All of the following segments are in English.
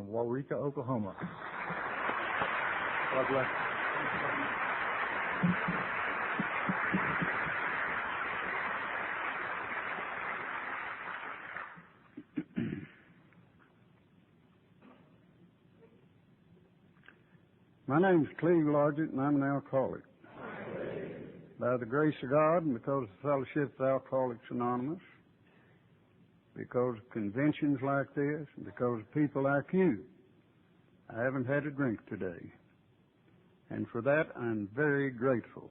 from Waureka, Oklahoma. God bless. My name's Cleve, and I'm an alcoholic. By the grace of God and because of the Fellowship of Alcoholics Anonymous, because of conventions like this, and because of people like you, I haven't had a drink today. And for that, I'm very grateful.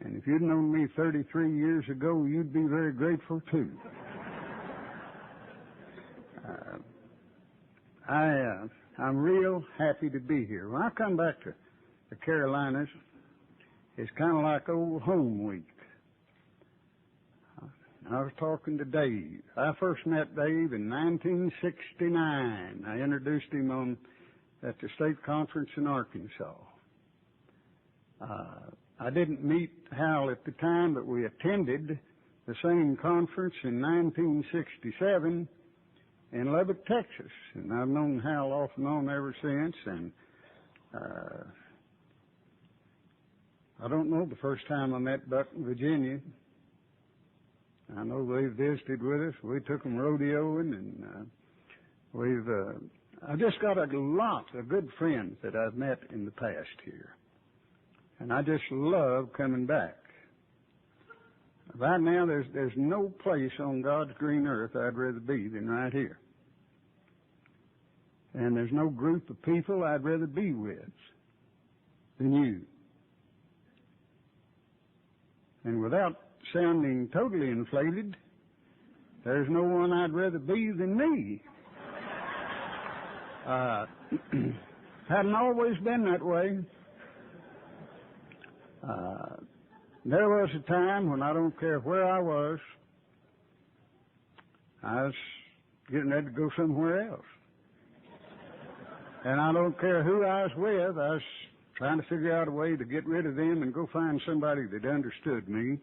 And if you'd known me 33 years ago, you'd be very grateful too. I'm real happy to be here. When I come back to the Carolinas, it's kind of like old home week. I was talking to Dave. I first met Dave in 1969. I introduced him at the state conference in Arkansas. I didn't meet Hal at the time, but we attended the same conference in 1967 in Lubbock, Texas. And I've known Hal off and on ever since. And I don't know the first time I met Buck in Virginia. I know they visited with us. We took them rodeoing, and I've just got a lot of good friends that I've met in the past here. And I just love coming back. Right now, there's no place on God's green earth I'd rather be than right here. And there's no group of people I'd rather be with than you. And without sounding totally inflated, there's no one I'd rather be than me. Hadn't always been that way. There was a time when I don't care where I was getting ready to go somewhere else. And I don't care who I was with, I was trying to figure out a way to get rid of them and go find somebody that understood me.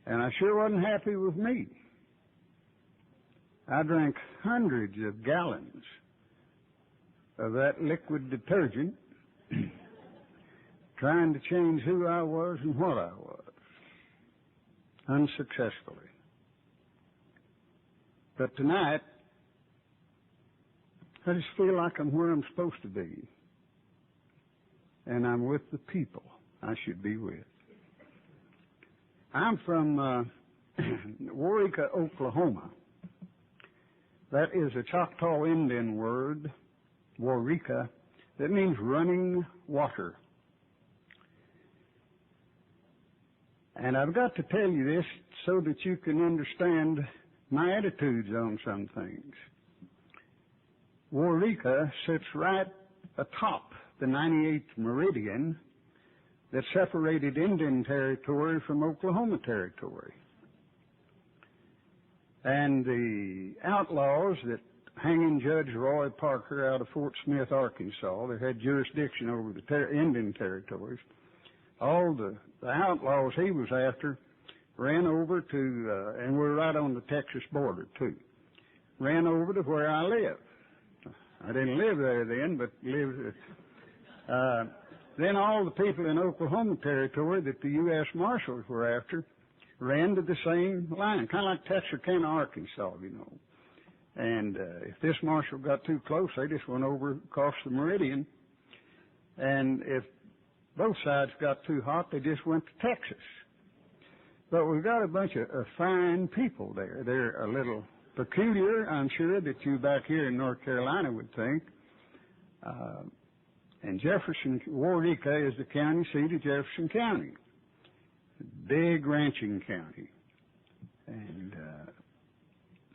And I sure wasn't happy with me. I drank hundreds of gallons of that liquid detergent trying to change who I was and what I was, unsuccessfully. But tonight, I just feel like I'm where I'm supposed to be. And I'm with the people I should be with. I'm from Waureka, Oklahoma. That is a Choctaw Indian word, Waureka, that means running water. And I've got to tell you this so that you can understand my attitudes on some things. Waureka sits right atop the 98th meridian that separated Indian Territory from Oklahoma Territory. And the outlaws that hanging Judge Roy Parker out of Fort Smith, Arkansas, that had jurisdiction over the Indian Territories, all the outlaws he was after ran over to, and we're right on the Texas border too, ran over to where I live. I didn't live there then, but lived. Then all the people in Oklahoma Territory that the U.S. Marshals were after ran to the same line, kind of like Texarkana, Arkansas, you know. And if this marshal got too close, they just went over across the meridian. And if both sides got too hot, they just went to Texas. But we've got a bunch of fine people there. They're a little peculiar, I'm sure, that you back here in North Carolina would think. And Waureka is the county seat of Jefferson County. Big ranching county. And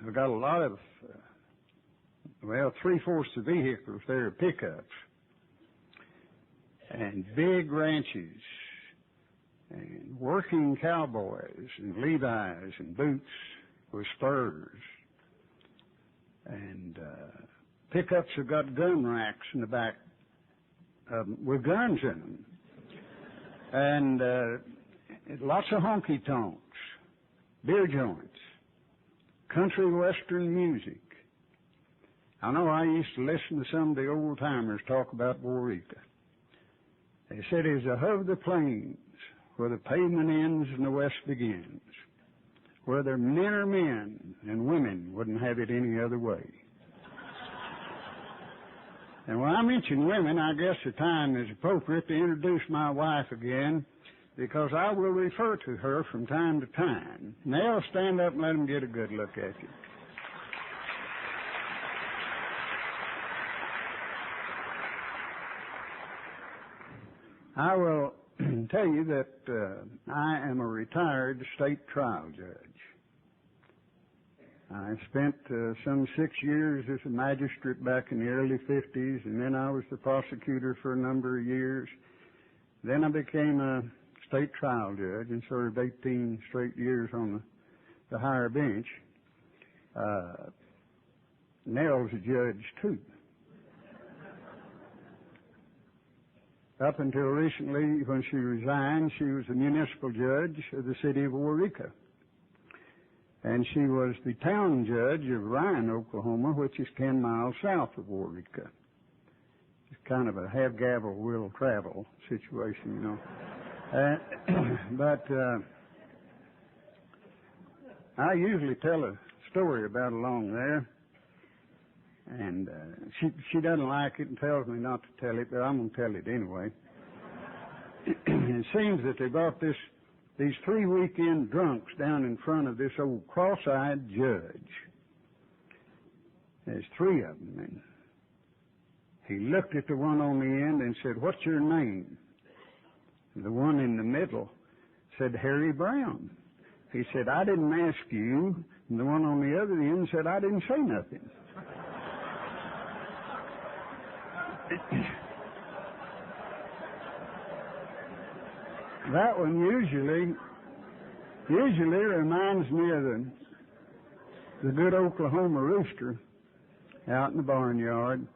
we've got a lot of, 3/4 of vehicles there are pickups. And big ranches. And working cowboys and Levi's and boots with spurs. And pickups have got gun racks in the back with guns in them. And lots of honky-tonks, beer joints, country western music, I know I used to listen to some of the old-timers talk about Waureka. They said, "It's above the plains, where the pavement ends and the west begins, where the men are men and women wouldn't have it any other way." And when I mention women, I guess the time is appropriate to introduce my wife again, because I will refer to her from time to time. Nell, stand up and let them get a good look at you. I will tell you that I am a retired state trial judge. I spent some 6 years as a magistrate back in the early 50s, and then I was the prosecutor for a number of years. Then I became a state trial judge and served 18 straight years on the higher bench. Nell's a judge, too. Up until recently, when she resigned, she was the municipal judge of the city of Waureka. And she was the town judge of Ryan, Oklahoma, which is 10 miles south of Waureka. It's kind of a have gavel, will travel situation, you know. But I usually tell a story about along there. And she doesn't like it and tells me not to tell it, but I'm going to tell it anyway. It seems that they brought these 3 weekend drunks down in front of this old cross-eyed judge. There's 3 of them. And he looked at the one on the end and said, "What's your name?" And the one in the middle said, "Harry Brown." He said, "I didn't ask you." And the one on the other end said, "I didn't say nothing." That one usually reminds me of the good Oklahoma rooster out in the barnyard,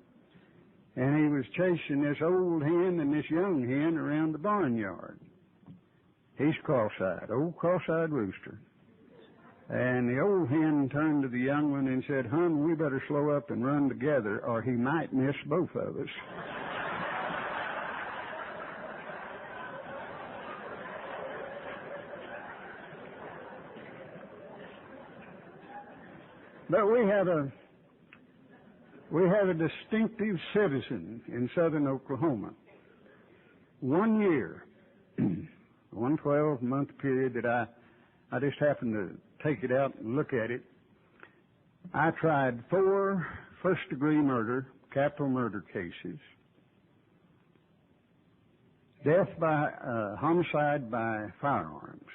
and he was chasing this old hen and this young hen around the barnyard. He's cross-eyed, old cross-eyed rooster. And the old hen turned to the young one and said, "Hon, we better slow up and run together, or he might miss both of us." But we have a distinctive citizen in southern Oklahoma. 1 year, one 12-month period that I just happened to take it out and look at it. I tried 4 first-degree murder, capital murder cases, death by homicide by firearms.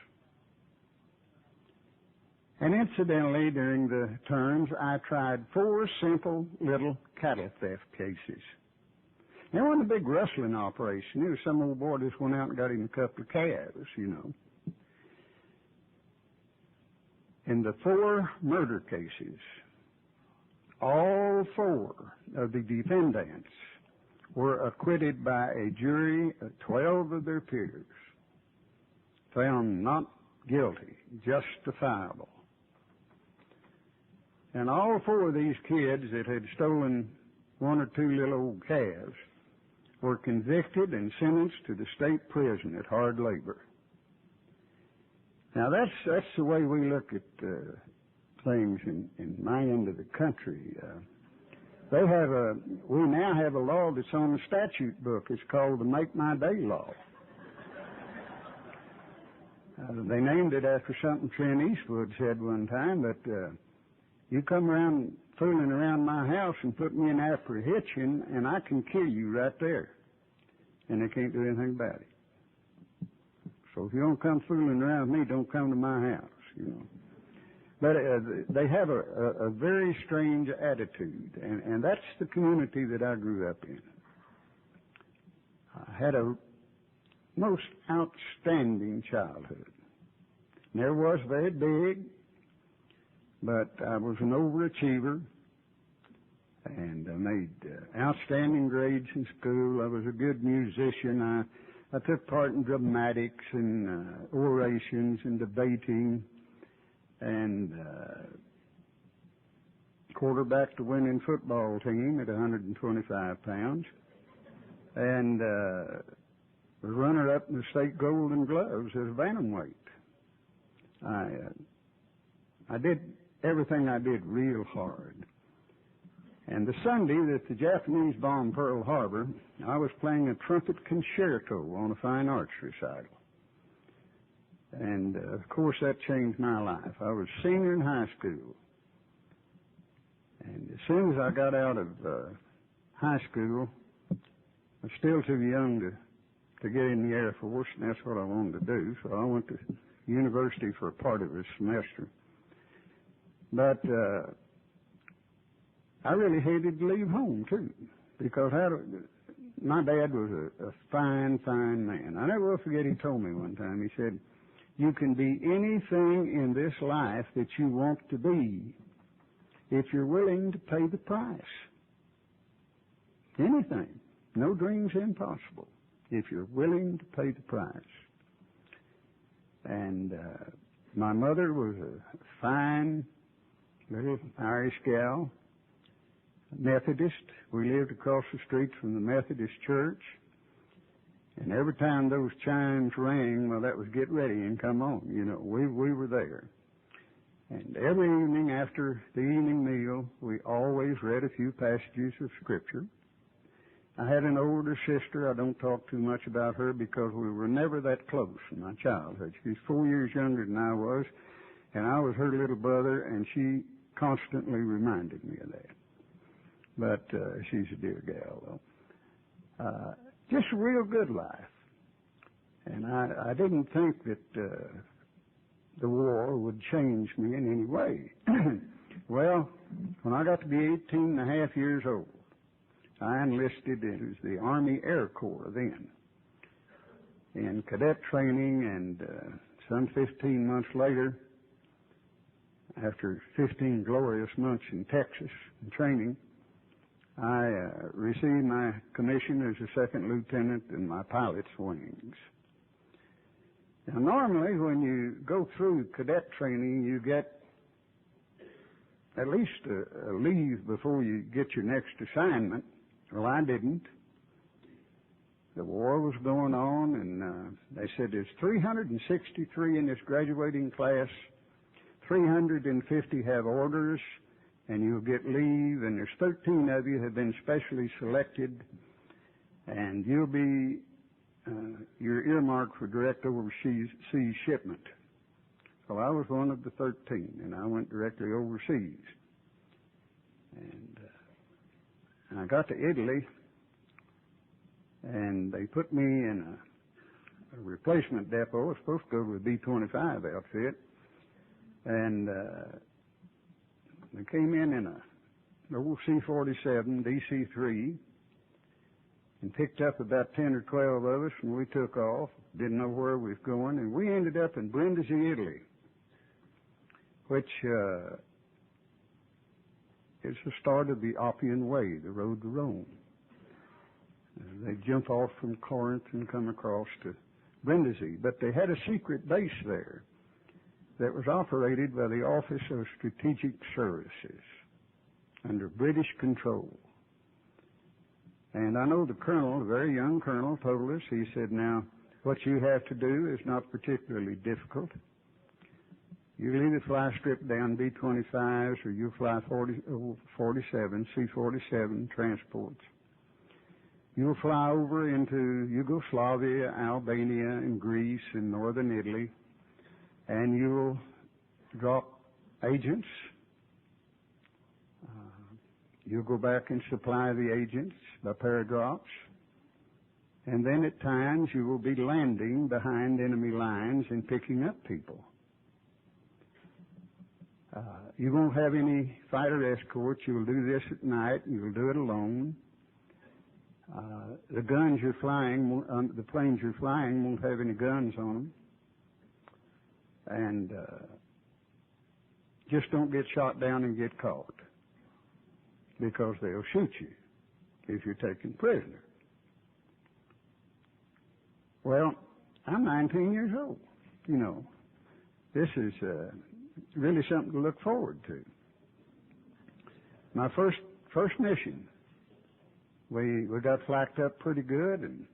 And incidentally, during the terms, I tried 4 simple little cattle theft cases. It wasn't a big rustling operation. It was some old boy just went out and got him a couple of calves, you know. In the 4 murder cases, all 4 of the defendants were acquitted by a jury of 12 of their peers, found not guilty, justifiable. And all 4 of these kids that had stolen 1 or 2 little old calves were convicted and sentenced to the state prison at hard labor. Now that's the way we look at things in my end of the country. We now have a law that's on the statute book. It's called the Make My Day Law. They named it after something Clint Eastwood said one time, that you come around fooling around my house and put me in apprehension, and I can kill you right there. And they can't do anything about it. So if you don't come fooling around with me, don't come to my house, you know. But they have a very strange attitude, and that's the community that I grew up in. I had a most outstanding childhood. Never was very big, but I was an overachiever, and I made outstanding grades in school. I was a good musician. I took part in dramatics and orations and debating, and quarterbacked the winning football team at 125 pounds, and was runner-up in the state Golden Gloves as a bantamweight. I did everything I did real hard. And the Sunday that the Japanese bombed Pearl Harbor, I was playing a trumpet concerto on a fine arts recital. And, of course, that changed my life. I was a senior in high school. And as soon as I got out of high school, I was still too young to get in the Air Force, and that's what I wanted to do. So I went to university for a part of a semester. But I really hated to leave home, too, because my dad was a fine, fine man. I never will forget, he told me one time, he said, "You can be anything in this life that you want to be if you're willing to pay the price. Anything. No dream's impossible if you're willing to pay the price." And my mother was a fine little Irish gal, Methodist. We lived across the street from the Methodist church. And every time those chimes rang, well, that was get ready and come on. You know, we were there. And every evening after the evening meal, we always read a few passages of Scripture. I had an older sister. I don't talk too much about her because we were never that close in my childhood. She was 4 years younger than I was, and I was her little brother, and she constantly reminded me of that. But she's a dear gal, though. Just a real good life. And I didn't think that the war would change me in any way. Well, when I got to be 18 and a half years old, I enlisted in the Army Air Corps then, in cadet training, and some 15 months later, after 15 glorious months in Texas in training, I received my commission as a second lieutenant in my pilot's wings. Now, normally when you go through cadet training, you get at least a leave before you get your next assignment. Well, I didn't. The war was going on, and they said there's 363 in this graduating class. 350 have orders, and you'll get leave, and there's 13 of you have been specially selected, and you'll be, you're earmarked for direct overseas shipment. So I was one of the 13, and I went directly overseas. And I got to Italy, and they put me in a replacement depot. I was supposed to go to a B-25 outfit, and they came in an old C-47 DC-3 and picked up about 10 or 12 of us, and we took off. Didn't know where we was going, and we ended up in Brindisi, Italy, which is the start of the Appian Way, the road to Rome. They jump off from Corinth and come across to Brindisi, but they had a secret base there that was operated by the Office of Strategic Services under British control. And I know the colonel, a very young colonel, told us, he said, "Now, what you have to do is not particularly difficult. You'll either fly stripped down B-25s or you'll fly 47, C-47 transports. You'll fly over into Yugoslavia, Albania, and Greece, and northern Italy, and you'll drop agents. You'll go back and supply the agents by paradrops. And then at times you will be landing behind enemy lines and picking up people. You won't have any fighter escorts. You'll do this at night. You'll do it alone. The guns you're flying, the planes you're flying won't have any guns on them. And just don't get shot down and get caught, because they'll shoot you if you're taken prisoner." Well, I'm 19 years old. You know, this is really something to look forward to. My first mission, we got flacked up pretty good and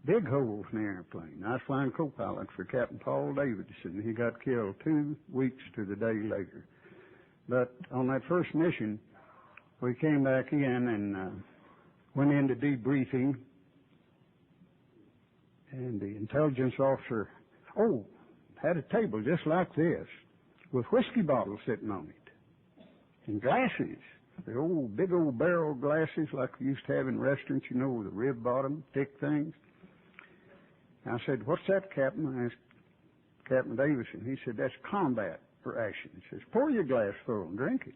big holes in the airplane. I was flying co-pilot for Captain Paul Davidson. He got killed 2 weeks to the day later. But on that first mission, we came back in and went into debriefing, and the intelligence officer, had a table just like this with whiskey bottles sitting on it and glasses, the big old barrel glasses like we used to have in restaurants, you know, with a rib bottom, thick things. I said, "What's that, Captain?" I asked Captain Davison. He said, "That's combat ration." He says, "Pour your glass full and drink it."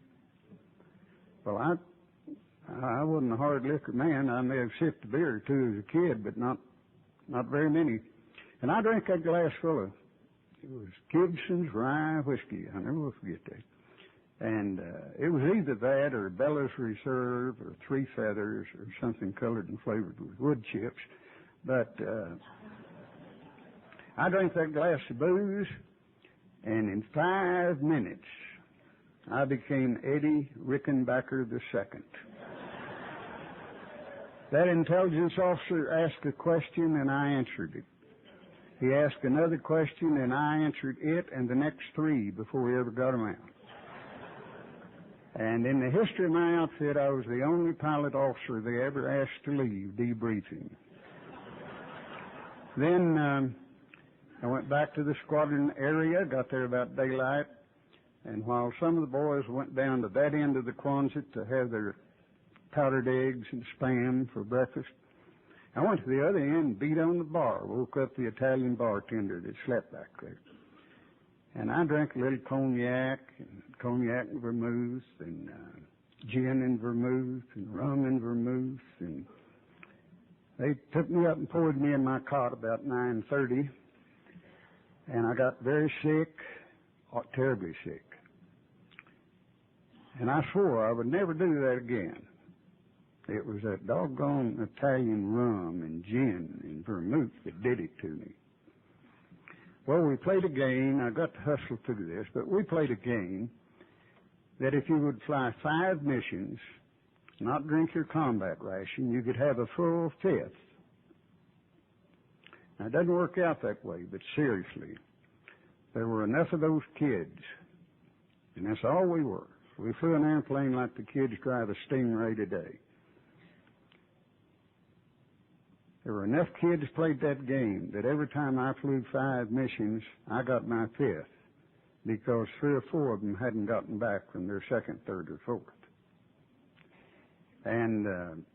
Well, I wasn't a hard liquor man. I may have sipped a beer or two as a kid, but not very many. And I drank that glass full of, it was Gibson's rye whiskey. I never will forget that. And it was either that or Bella's Reserve or Three Feathers or something colored and flavored with wood chips. But I drank that glass of booze, and in 5 minutes, I became Eddie Rickenbacker II. That intelligence officer asked a question, and I answered it. He asked another question, and I answered it and the next 3 before we ever got him out. And in the history of my outfit, I was the only pilot officer they ever asked to leave debriefing. Then I went back to the squadron area, got there about daylight, and while some of the boys went down to that end of the Quonset to have their powdered eggs and Spam for breakfast, I went to the other end and beat on the bar, woke up the Italian bartender that slept back there. And I drank a little cognac and vermouth and gin and vermouth and rum and vermouth. And they took me up and poured me in my cot about 9:30. And I got very sick, terribly sick. And I swore I would never do that again. It was that doggone Italian rum and gin and vermouth that did it to me. Well, we played a game. I got to hustle through this, but we played a game that if you would fly 5 missions, not drink your combat ration, you could have a full 5th. Now, it doesn't work out that way, but seriously, there were enough of those kids, and that's all we were. We flew an airplane like the kids drive a Stingray today. There were enough kids played that game that every time I flew 5 missions, I got my 5th, because 3 or 4 of them hadn't gotten back from their 2nd, 3rd, or 4th. And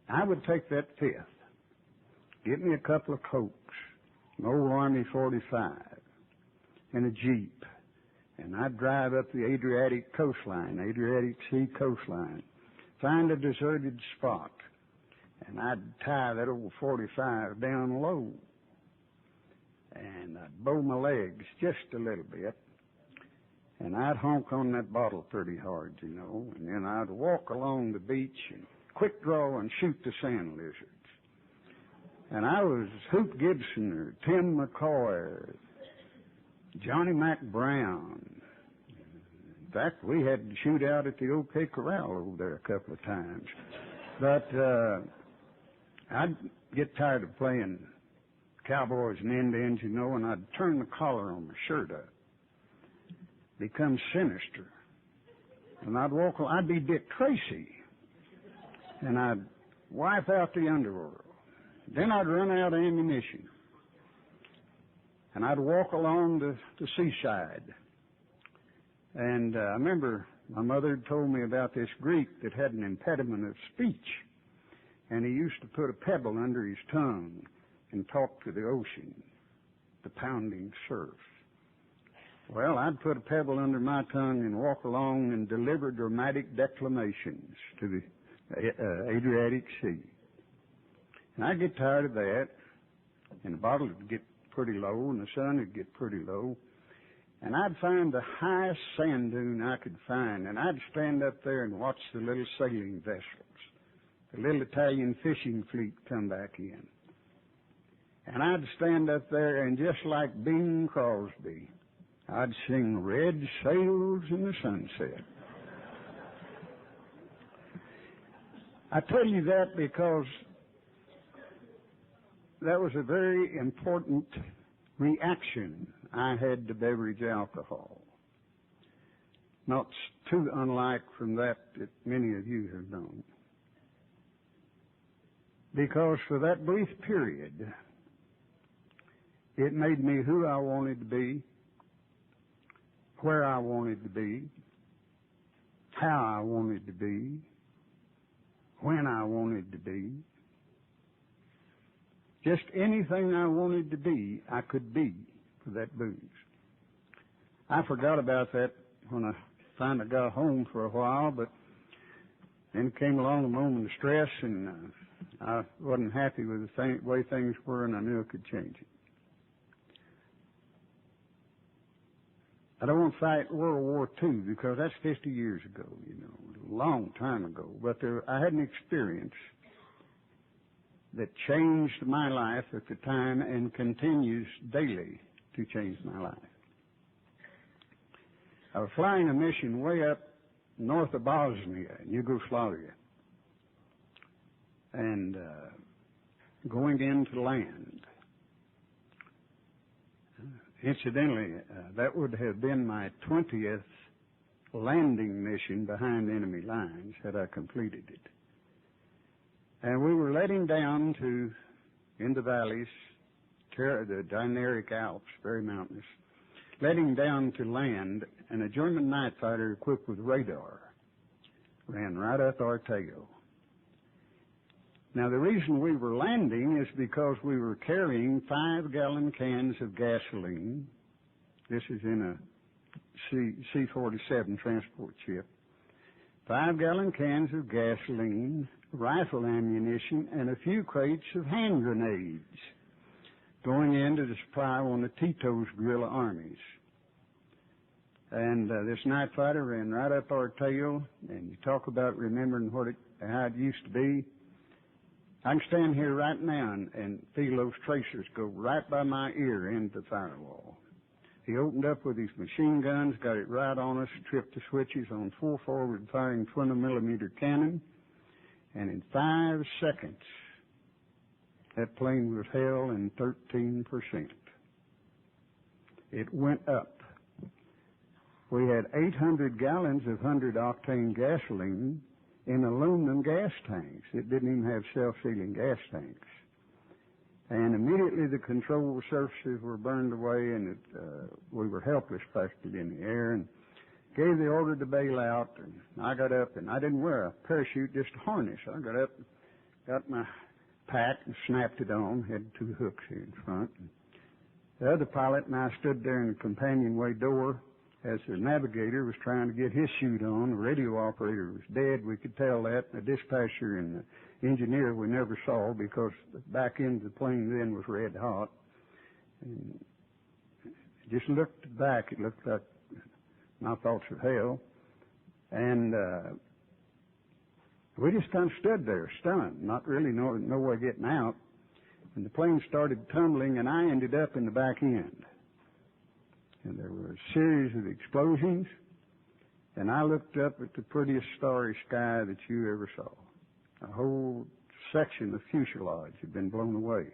I would take that 5th, get me a couple of Cokes, an old Army 45, and a Jeep, and I'd drive up the Adriatic Sea coastline, find a deserted spot, and I'd tie that old 45 down low, and I'd bow my legs just a little bit, and I'd honk on that bottle pretty hard, you know, and then I'd walk along the beach and quick draw and shoot the sand lizards. And I was Hoop Gibson or Tim McCoy or Johnny Mac Brown. In fact, we had to shoot out at the OK Corral over there a couple of times. But I'd get tired of playing cowboys and Indians, you know, and I'd turn the collar on my shirt up, become sinister. And I'd be Dick Tracy, and I'd wipe out the underworld. Then I'd run out of ammunition, and I'd walk along the seaside. And I remember my mother had told me about this Greek that had an impediment of speech, and he used to put a pebble under his tongue and talk to the ocean, the pounding surf. Well, I'd put a pebble under my tongue and walk along and deliver dramatic declamations to the Adriatic Sea. And I'd get tired of that, and the bottle would get pretty low, and the sun would get pretty low, and I'd find the highest sand dune I could find, and I'd stand up there and watch the little sailing vessels, the little Italian fishing fleet come back in. And I'd stand up there, and just like Bing Crosby, I'd sing Red Sails in the Sunset. I tell you that because that was a very important reaction I had to beverage alcohol. Not too unlike from that many of you have known. Because for that brief period, it made me who I wanted to be, where I wanted to be, how I wanted to be, when I wanted to be. Just anything I wanted to be, I could be for that booze. I forgot about that when I finally got home for a while, but then came along a moment of stress, and I wasn't happy with the way things were, and I knew I could change it. I don't want to fight World War II because that's 50 years ago, a long time ago. But I had an experience that changed my life at the time and continues daily to change my life. I was flying a mission way up north of Bosnia, Yugoslavia, and going into land. Incidentally, that would have been my 20th landing mission behind enemy lines had I completed it. And we were letting down in the valleys, the Dinaric Alps, very mountainous, letting down to land, and a German night fighter equipped with radar ran right up our tail. Now, the reason we were landing is because we were carrying 5-gallon cans of gasoline. This is in a C-47 transport ship. 5-gallon cans of gasoline, rifle ammunition, and a few crates of hand grenades going into the supply on the Tito's guerrilla armies. And this night fighter ran right up our tail, and you talk about remembering how it used to be. I can stand here right now and feel those tracers go right by my ear into the firewall. He opened up with his machine guns, got it right on us, tripped the switches on 4 forward-firing 20-millimeter cannon, and in 5 seconds, that plane was held in 13%. It went up. We had 800 gallons of 100-octane gasoline in aluminum gas tanks. It didn't even have self-sealing gas tanks. And immediately the control surfaces were burned away, and we were helpless practically in the air, and gave the order to bail out. And I got up, and I didn't wear a parachute, just a harness. I got up, got my pack, and snapped it on, had 2 hooks here in front. And the other pilot and I stood there in the companionway door as the navigator was trying to get his chute on. The radio operator was dead. We could tell that. The dispatcher and the engineer we never saw because the back end of the plane then was red hot. And just looked back. It looked like my thoughts of hell. And we just kind of stood there stunned, not really no way getting out. And the plane started tumbling, and I ended up in the back end. And there were a series of explosions, and I looked up at the prettiest starry sky that you ever saw. A whole section of fuselage had been blown away.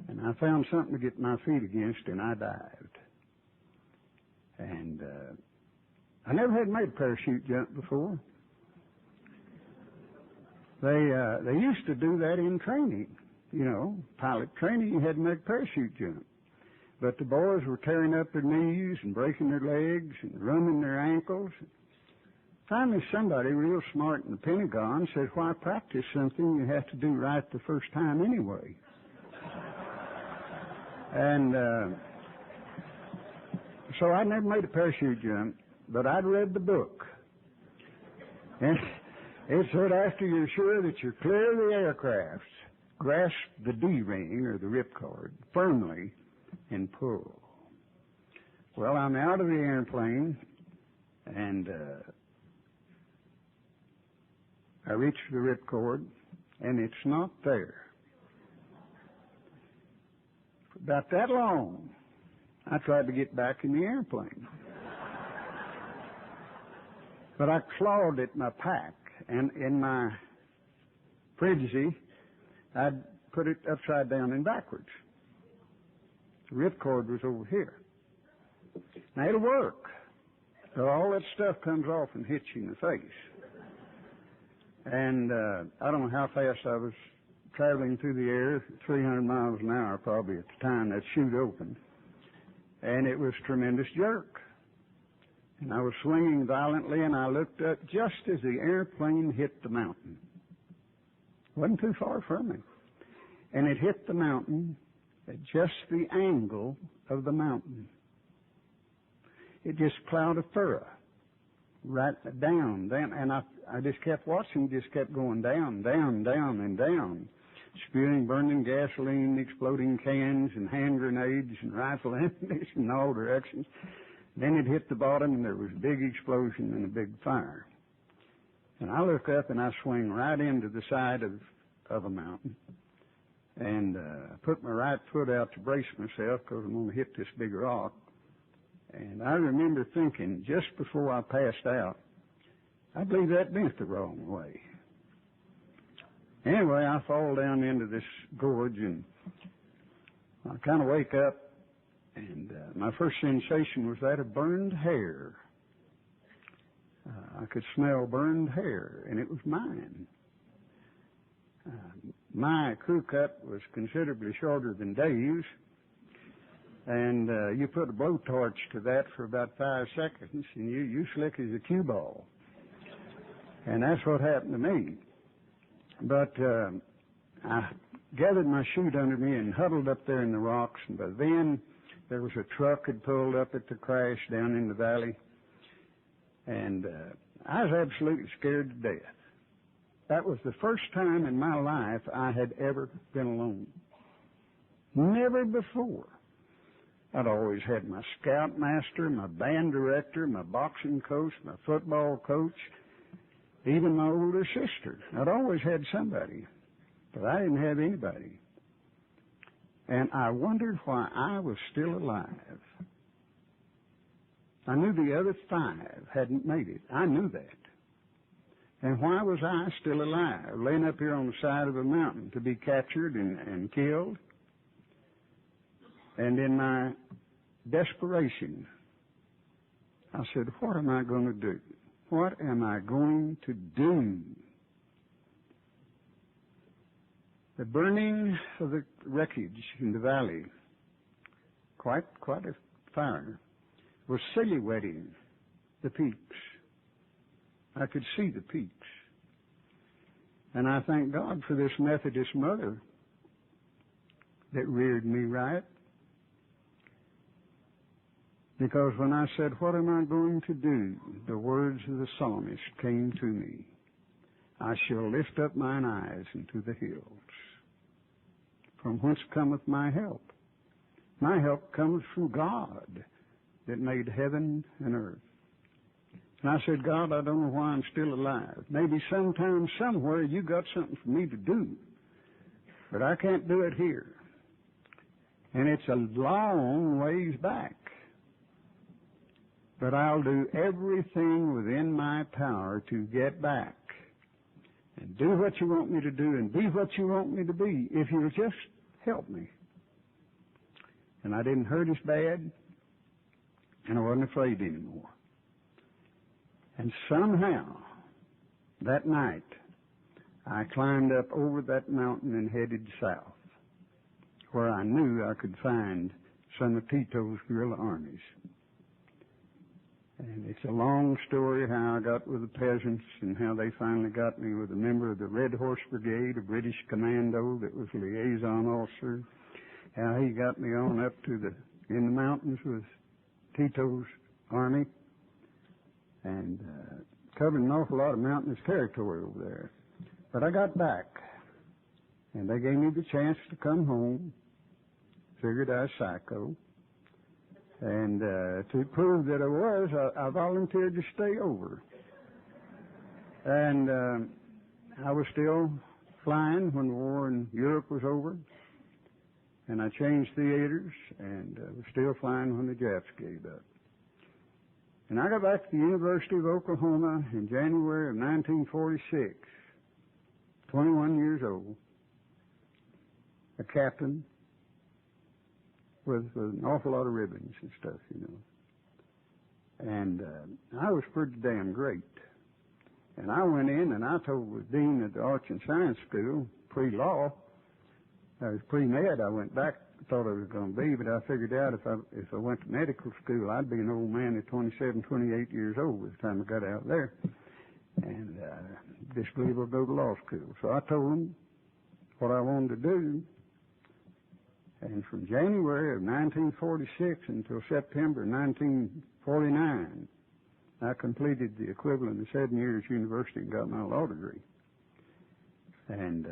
And I found something to get my feet against, and I dived. And I never had made a parachute jump before. They used to do that in training, pilot training. You had to make a parachute jump. But the boys were tearing up their knees and breaking their legs and rumming their ankles. Finally, somebody real smart in the Pentagon said, why practice something you have to do right the first time anyway? And so I never made a parachute jump, but I'd read the book. And it said after you're sure that you're clear of the aircraft, grasp the D-ring or the ripcord firmly and pull. Well, I'm out of the airplane, and I reach the ripcord, and it's not there. For about that long, I tried to get back in the airplane. But I clawed at my pack and in my Phrygia, I'd put it upside down and backwards. The ripcord was over here. Now, it'll work. So all that stuff comes off and hits you in the face. And I don't know how fast I was traveling through the air, 300 miles an hour probably at the time that chute opened. And it was a tremendous jerk. And I was swinging violently, and I looked up just as the airplane hit the mountain. Wasn't too far from me. And it hit the mountain at just the angle of the mountain. It just plowed a furrow right down, and I just kept watching, just kept going down, down, down, and down, spewing burning gasoline, exploding cans, and hand grenades, and rifle ammunition in all directions. Then it hit the bottom, and there was a big explosion and a big fire. And I look up, and I swing right into the side of a mountain, and put my right foot out to brace myself because I'm going to hit this big rock. And I remember thinking just before I passed out, I believe that bent the wrong way. Anyway, I fall down into this gorge, and I kind of wake up, and my first sensation was that of burned hair. I could smell burned hair, and it was mine. My crew cut was considerably shorter than Dave's, and you put a blowtorch to that for about 5 seconds, and you slick as a cue ball. And that's what happened to me. But I gathered my chute under me and huddled up there in the rocks, and by then there was a truck had pulled up at the crash down in the valley, and I was absolutely scared to death. That was the first time in my life I had ever been alone. Never before. I'd always had my scoutmaster, my band director, my boxing coach, my football coach, even my older sister. I'd always had somebody, but I didn't have anybody. And I wondered why I was still alive. I knew the other 5 hadn't made it. I knew that. And why was I still alive, laying up here on the side of a mountain to be captured and killed? And in my desperation, I said, what am I going to do? What am I going to do? The burning of the wreckage in the valley, quite a fire, was silhouetting the peaks. I could see the peaks. And I thank God for this Methodist mother that reared me right. Because when I said, what am I going to do? The words of the psalmist came to me. I shall lift up mine eyes into the hills. From whence cometh my help? My help comes from God that made heaven and earth. And I said, God, I don't know why I'm still alive. Maybe sometime, somewhere, you got something for me to do. But I can't do it here. And it's a long ways back. But I'll do everything within my power to get back and do what you want me to do and be what you want me to be if you'll just help me. And I didn't hurt as bad, and I wasn't afraid anymore. And somehow, that night, I climbed up over that mountain and headed south, where I knew I could find some of Tito's guerrilla armies. And it's a long story how I got with the peasants and how they finally got me with a member of the Red Horse Brigade, a British commando that was a liaison officer, how he got me on up to in the mountains with Tito's army and covered an awful lot of mountainous territory over there. But I got back, and they gave me the chance to come home. Figured I was psycho. And to prove that I was, I volunteered to stay over. And I was still flying when the war in Europe was over. And I changed theaters and was still flying when the Japs gave up. And I got back to the University of Oklahoma in January of 1946, 21 years old, a captain with an awful lot of ribbons and stuff, you know. And I was pretty damn great. And I went in and I told the dean of the Arts and Science School, pre-law, I was pre-med, I went back, thought I was going to be, but I figured out if I went to medical school, I'd be an old man at 27, 28 years old by the time I got out there. And disbelieve I'll go to law school. So I told them what I wanted to do. And from January of 1946 until September 1949, I completed the equivalent of 7 years university and got my law degree. And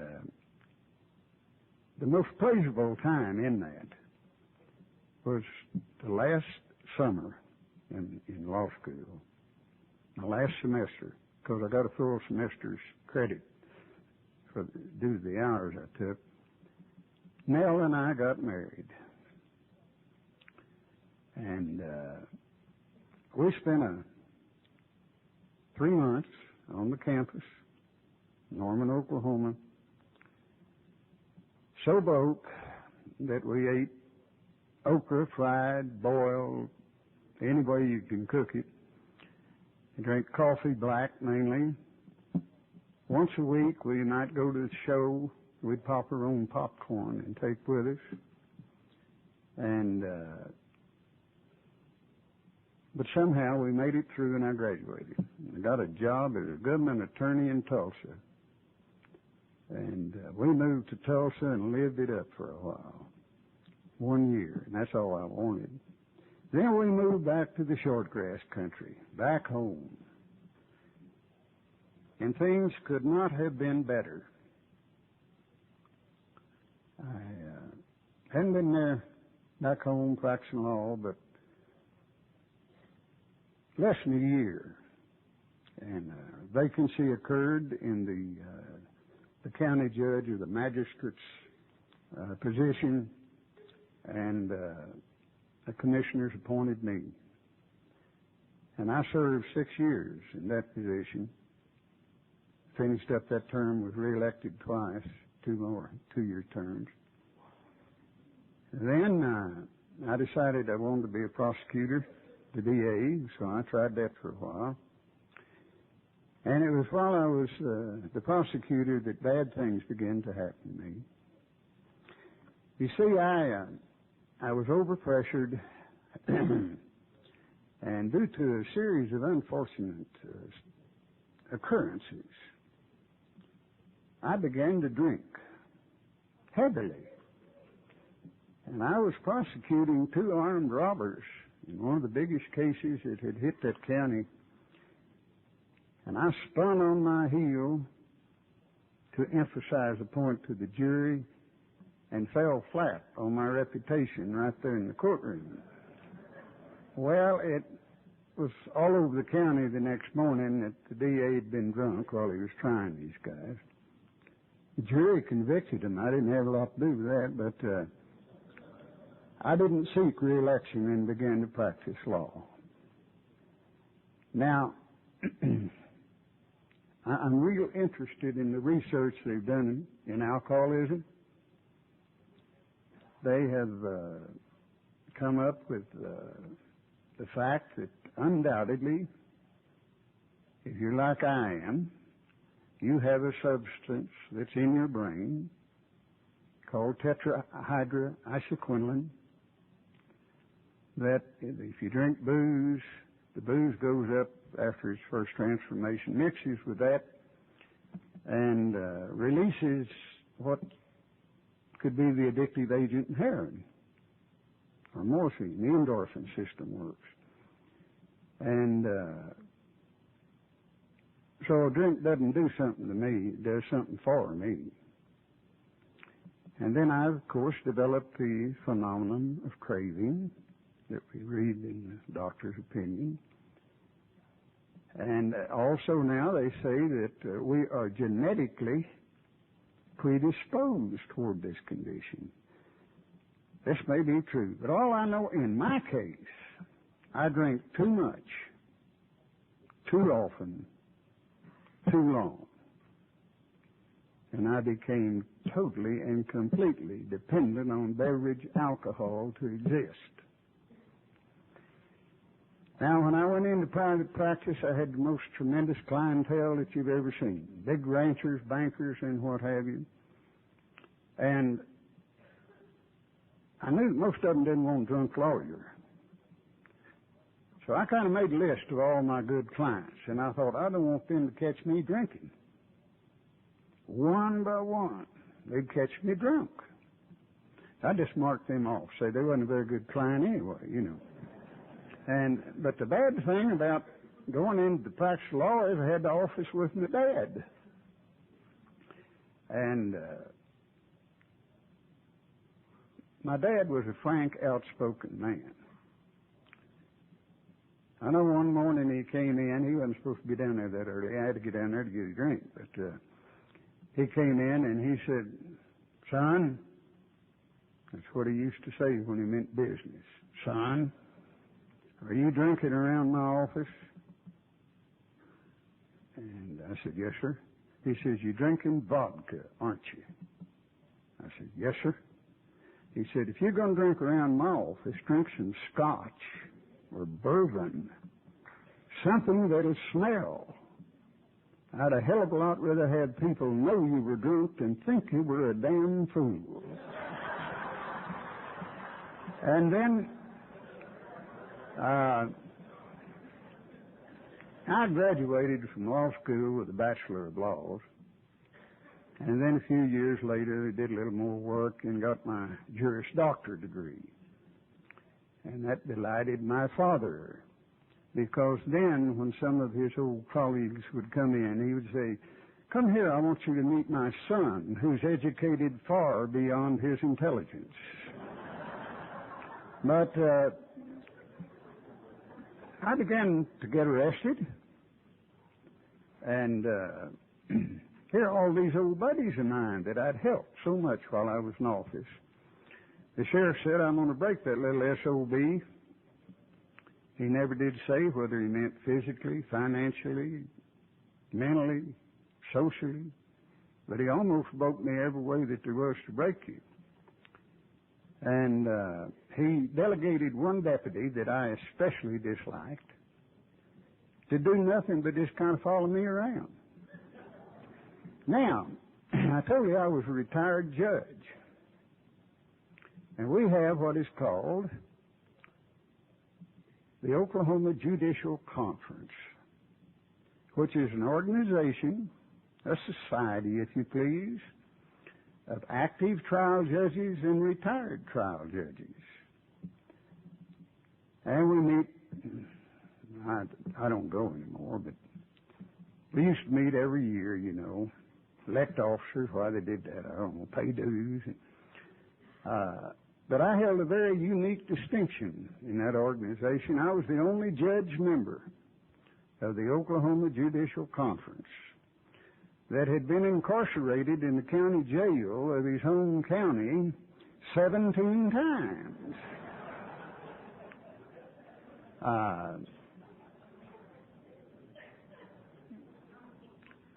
the most pleasurable time in that was the last summer in law school, my last semester, because I got a full semester's credit due to the hours I took. Nell and I got married. And we spent 3 months on the campus, Norman, Oklahoma, so broke that we ate okra, fried, boiled, any way you can cook it. We drank coffee black mainly. Once a week we might go to the show. We'd pop our own popcorn and take with us. And but somehow we made it through and I graduated. I got a job as a government attorney in Tulsa. And we moved to Tulsa and lived it up for a while. 1 year, and that's all I wanted. Then we moved back to the shortgrass country, back home. And things could not have been better. I hadn't been there back home practicing law, but less than a year. And vacancy occurred in the county judge or the magistrate's position, and the commissioners appointed me. And I served 6 years in that position. Finished up that term, was reelected twice, 2 more 2-year terms. Then I decided I wanted to be a prosecutor, the DA, so I tried that for a while. And it was while I was the prosecutor that bad things began to happen to me. You see, I was overpressured, and due to a series of unfortunate occurrences, I began to drink heavily. And I was prosecuting 2 armed robbers in one of the biggest cases that had hit that county. And I spun on my heel to emphasize a point to the jury and fell flat on my reputation right there in the courtroom. Well, it was all over the county the next morning that the DA had been drunk while he was trying these guys. The jury convicted him. I didn't have a lot to do with that, but I didn't seek re-election and began to practice law. Now, I'm real interested in the research they've done in alcoholism. They have come up with the fact that undoubtedly, if you're like I am, you have a substance that's in your brain called tetrahydroisoquinoline that if you drink booze, the booze goes up after its first transformation, mixes with that, and releases what could be the addictive agent in heroin or morphine. The endorphin system works. And so a drink doesn't do something to me, it does something for me. And then I, of course, developed the phenomenon of craving that we read in the doctor's opinion. And also now they say that we are genetically predisposed toward this condition. This may be true, but all I know in my case, I drank too much, too often, too long. and I became totally and completely dependent on beverage alcohol to exist. Now, when I went into private practice, I had the most tremendous clientele that you've ever seen. Big ranchers, bankers, and what have you. And I knew that most of them didn't want a drunk lawyer. So I kind of made a list of all my good clients, and I thought, I don't want them to catch me drinking. One by one, they'd catch me drunk. I just marked them off, say they wasn't a very good client anyway, you know. But the bad thing about going into the practice of law is I had the office with my dad. And my dad was a frank, outspoken man. I know one morning he came in, he wasn't supposed to be down there that early. I had to get down there to get a drink. But he came in and he said, "Son," that's what he used to say when he meant business, "Son, are you drinking around my office?" And I said, "Yes, sir." He says, "You're drinking vodka, aren't you?" I said, "Yes, sir." He said, "If you're going to drink around my office, drink some scotch or bourbon, something that'll smell. I'd a hell of a lot rather have people know you were drunk than think you were a damn fool." And then I graduated from law school with a Bachelor of Laws, and then a few years later did a little more work and got my Juris Doctor degree. And that delighted my father, because then when some of his old colleagues would come in, he would say, "Come here, I want you to meet my son, who's educated far beyond his intelligence." But I began to get arrested, and here are all these old buddies of mine that I'd helped so much while I was in office. The sheriff said, "I'm going to break that little SOB." He never did say whether he meant physically, financially, mentally, socially, but he almost broke me every way that there was to break you. And he delegated one deputy that I especially disliked to do nothing but just kind of follow me around. Now, I told you I was a retired judge. And we have what is called the Oklahoma Judicial Conference, which is an organization, a society, if you please, of active trial judges and retired trial judges. And we meet, I don't go anymore, but we used to meet every year, you know, elect officers. Why they did that, I don't know, pay dues. But I held a very unique distinction in that organization. I was the only judge member of the Oklahoma Judicial Conference that had been incarcerated in the county jail of his home county 17 times.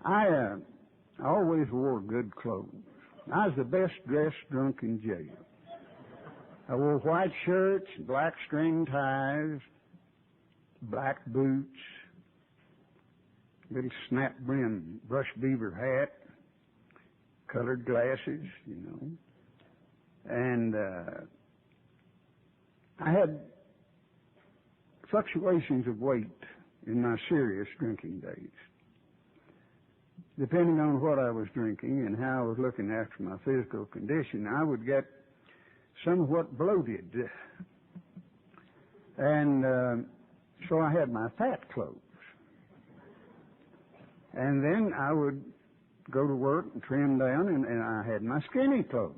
I always wore good clothes. I was the best dressed drunk in jail. I wore white shirts, black string ties, black boots, little snap brim brush beaver hat, colored glasses, you know. And I had fluctuations of weight in my serious drinking days. Depending on what I was drinking and how I was looking after my physical condition, I would get somewhat bloated. And so I had my fat clothes. And then I would go to work and trim down, and I had my skinny clothes.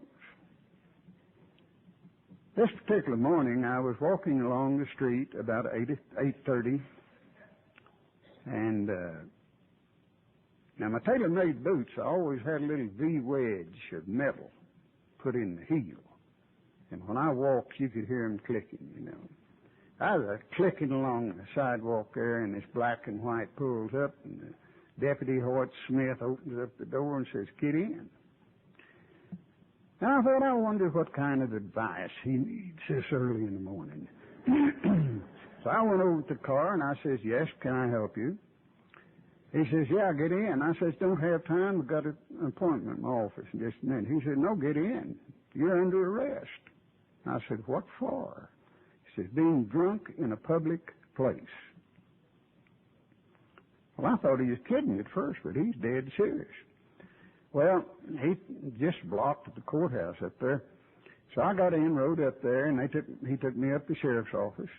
This particular morning, I was walking along the street about 8:30, and now my tailor-made boots, I always had a little V-wedge of metal put in the heel. And when I walked, you could hear them clicking, you know. I was clicking along the sidewalk there, and this black and white pulls up, and the Deputy Hoyt Smith opens up the door and says, "Get in." And I thought, I wonder what kind of advice he needs this early in the morning. So I went over to the car and I says, "Yes, can I help you?" He says, "Yeah, get in." I says, "Don't have time. We've got an appointment in my office in just a minute." He said, "No, get in. You're under arrest." I said, "What for?" He says, "Being drunk in a public place." Well, I thought he was kidding at first, but he's dead serious. Well, he just blocked the courthouse up there. So I got in, rode up there, and he took me up to the sheriff's office.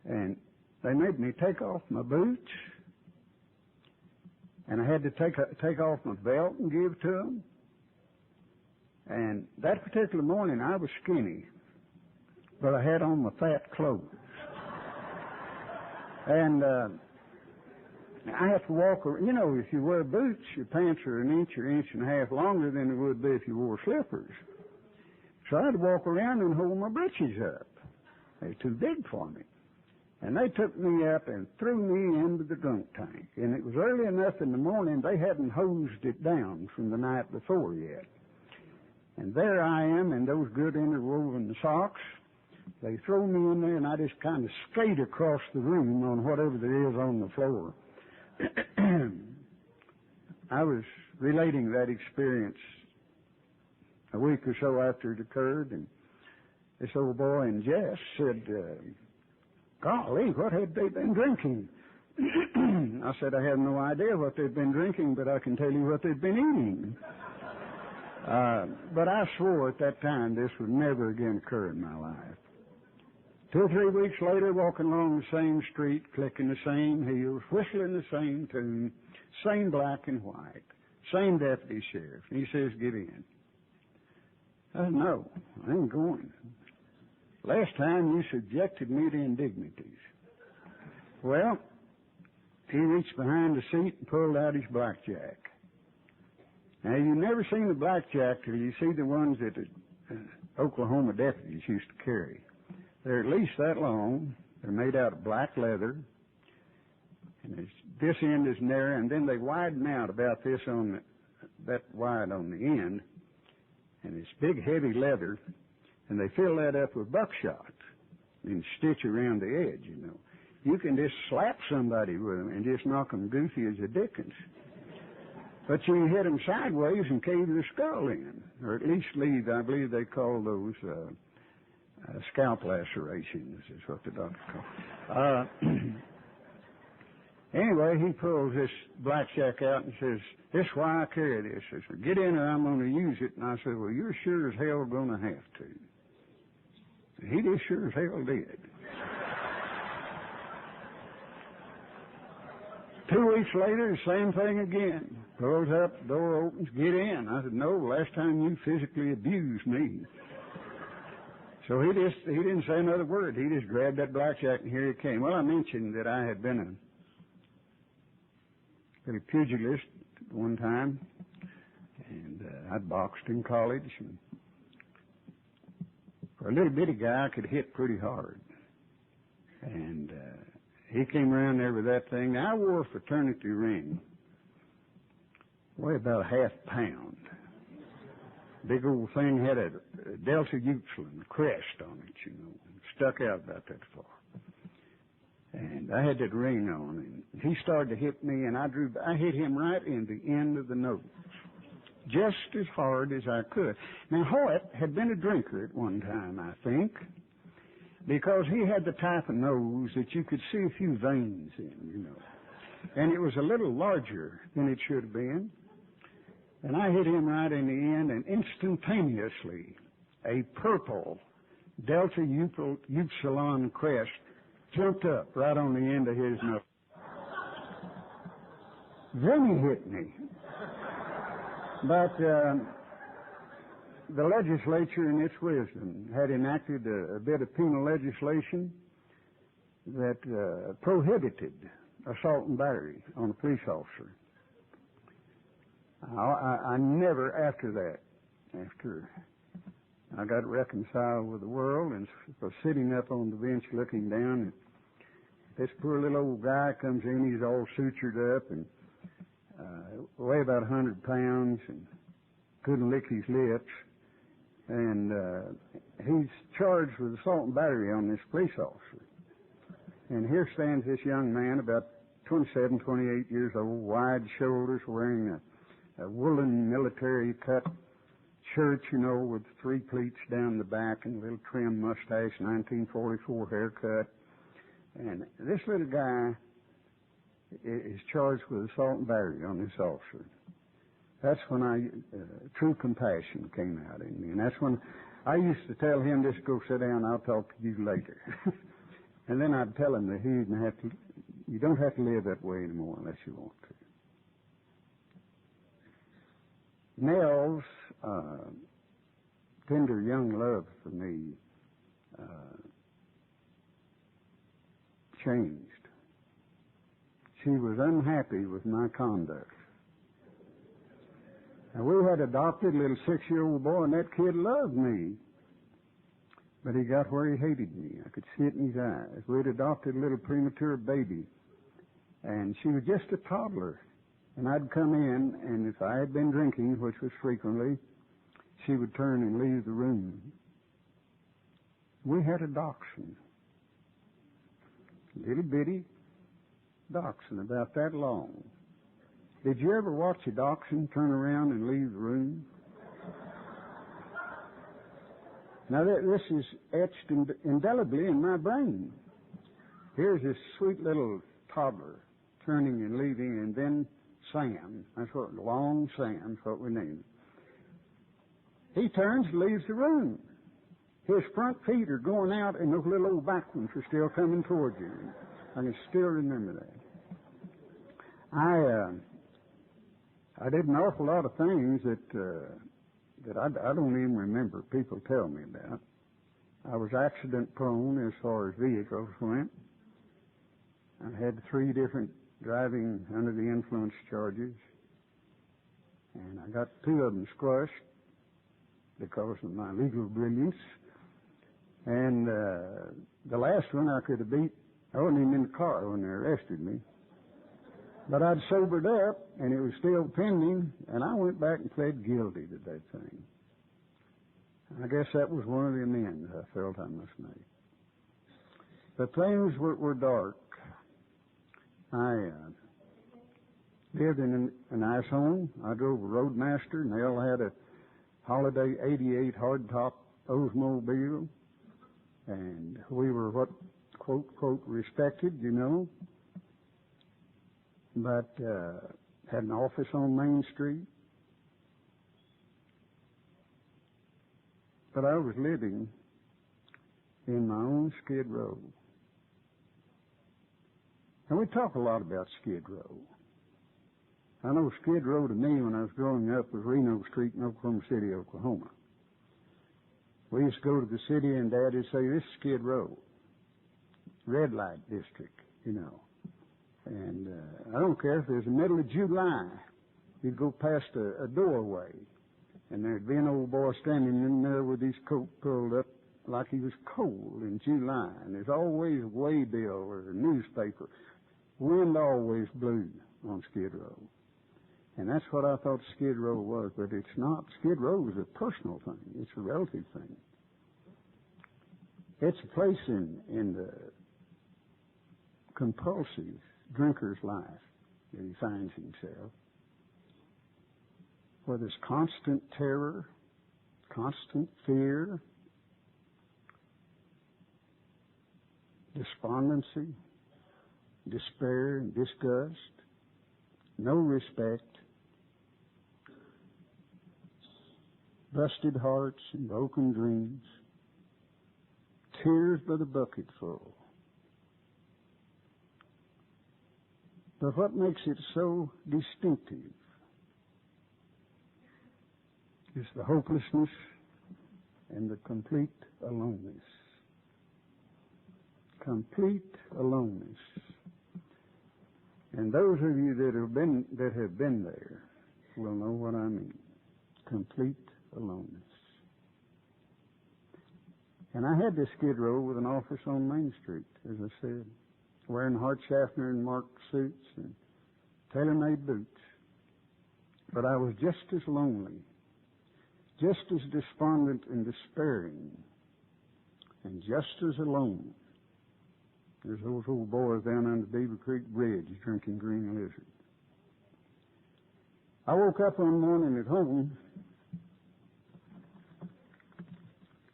And they made me take off my boots. And I had to take off my belt and give to them. And that particular morning, I was skinny, but I had on my fat clothes. And I have to walk, you know, if you wear boots, your pants are an inch or inch and a half longer than it would be if you wore slippers. So I had to walk around and hold my britches up. They were too big for me. And they took me up and threw me into the drunk tank. And it was early enough in the morning, they hadn't hosed it down from the night before yet. And there I am in those good interwoven socks. They throw me in there, and I just kind of skate across the room on whatever there is on the floor. I was relating that experience a week or so after it occurred, and this old boy in Jess said, "Golly, what had they been drinking?" I said, "I have no idea what they've been drinking, but I can tell you what they've been eating." But I swore at that time this would never again occur in my life. 2 or 3 weeks later, walking along the same street, clicking the same heels, whistling the same tune, same black and white, same deputy sheriff. And he says, "Get in." I said, "No, I ain't going. Last time you subjected me to indignities." Well, he reached behind the seat and pulled out his blackjack. Now, you've never seen a blackjack till you see the ones that Oklahoma deputies used to carry. They're at least that long. They're made out of black leather. And this end is narrow, and then they widen out about this that wide on the end. And it's big, heavy leather, and they fill that up with buckshot and stitch around the edge, you know. You can just slap somebody with them and just knock them goofy as a dickens. But you hit them sideways and cave the skull in, or at least leave, I believe they call those scalp lacerations, is what the doctor calls it. Anyway, he pulls this blackjack out and says, "This is why I carry this." He says, "Get in or I'm going to use it." And I said, "Well, you're sure as hell going to have to." And he just sure as hell did. 2 weeks later, the same thing again. Pulls up, the door opens, "Get in." I said, "No, last time you physically abused me." So he didn't say another word. He just grabbed that blackjack and here he came. Well, I mentioned that I had been a pugilist at one time, and I'd boxed in college. And for a little bitty guy, I could hit pretty hard. And he came around there with that thing. Now, I wore a fraternity ring, weighed about a half pound. Big old thing had a Delta Upsilon crest on it, you know, stuck out about that far. And I had that ring on, and he started to hit me, and I hit him right in the end of the nose, just as hard as I could. Now, Hoyt had been a drinker at one time, I think, because he had the type of nose that you could see a few veins in, you know. And it was a little larger than it should have been. And I hit him right in the end, and instantaneously, a purple Delta Upsilon crest jumped up right on the end of his nose. Then he hit me. But the legislature, in its wisdom, had enacted a bit of penal legislation that prohibited assault and battery on a police officer. I never, after I got reconciled with the world and was sitting up on the bench looking down, and this poor little old guy comes in, he's all sutured up, and weighed about 100 pounds and couldn't lick his lips. And he's charged with assault and battery on this police officer. And here stands this young man, about 27, 28 years old, wide shoulders, wearing a woolen military cut shirt, with 3 pleats down the back and a little trim mustache, 1944 haircut. And this little guy is charged with assault and battery on this officer. That's when true compassion came out in me. And that's when I used to tell him, just go sit down, I'll talk to you later. And then I'd tell him that you don't have to live that way anymore unless you want to. Nell's tender young love for me changed. She was unhappy with my conduct. And we had adopted a little 6-year-old boy, and that kid loved me. But he got where he hated me. I could see it in his eyes. We'd adopted a little premature baby, and she was just a toddler. And I'd come in, and if I had been drinking, which was frequently, she would turn and leave the room. We had a dachshund. Little bitty dachshund, about that long. Did you ever watch a dachshund turn around and leave the room? Now, this is etched indelibly in my brain. Here's this sweet little toddler turning and leaving, and then Sam. That's what, Long Sam's what we named him. He turns and leaves the room. His front feet are going out, and those little old back ones are still coming towards you. I can still remember that. I did an awful lot of things that I don't even remember. People tell me about. I was accident prone as far as vehicles went. I had 3 different driving under the influence charges, and I got 2 of them squashed because of my legal brilliance. And the last one I could have beat. I wasn't even in the car when they arrested me. But I'd sobered up, and it was still pending, and I went back and pled guilty to that thing. I guess that was one of the amends I felt I must make. But things were dark. I lived in a nice home. I drove a Roadmaster. Nell had a Holiday 88 hardtop Oldsmobile, and we were what, quote, quote, respected, but had an office on Main Street. But I was living in my own Skid Row. And we talk a lot about Skid Row. I know Skid Row to me when I was growing up was Reno Street in Oklahoma City, Oklahoma. We used to go to the city and Dad would say, this is Skid Row, red light district, And I don't care if it was the middle of July. You'd go past a doorway, and there'd be an old boy standing in there with his coat pulled up like he was cold in July. And there's always a waybill or a newspaper. Wind always blew on Skid Row. And that's what I thought Skid Row was, but it's not. Skid Row is a personal thing. It's a relative thing. It's a place in the compulsive drinker's life that he finds himself, where there's constant terror, constant fear, despondency, despair and disgust, no respect, busted hearts and broken dreams, tears by the bucketful. But what makes it so distinctive is the hopelessness and the complete aloneness. Complete aloneness. And those of you that have been there will know what I mean. Complete aloneness. And I had this Skid Row with an office on Main Street, as I said, wearing Hart Schaffner and Mark suits and tailor-made boots. But I was just as lonely, just as despondent and despairing, and just as alone as those old boys down under Beaver Creek Bridge drinking green lizard. I woke up one morning at home,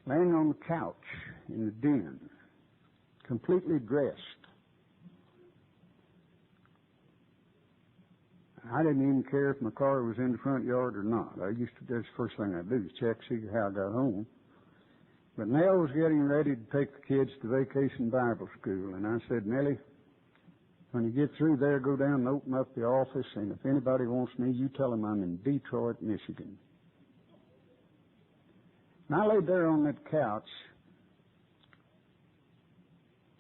laying on the couch in the den, completely dressed. I didn't even care if my car was in the front yard or not. That's the first thing I do is check, see how I got home. But Nell was getting ready to take the kids to vacation Bible school, and I said, Nellie, when you get through there, go down and open up the office, and if anybody wants me, you tell them I'm in Detroit, Michigan. And I laid there on that couch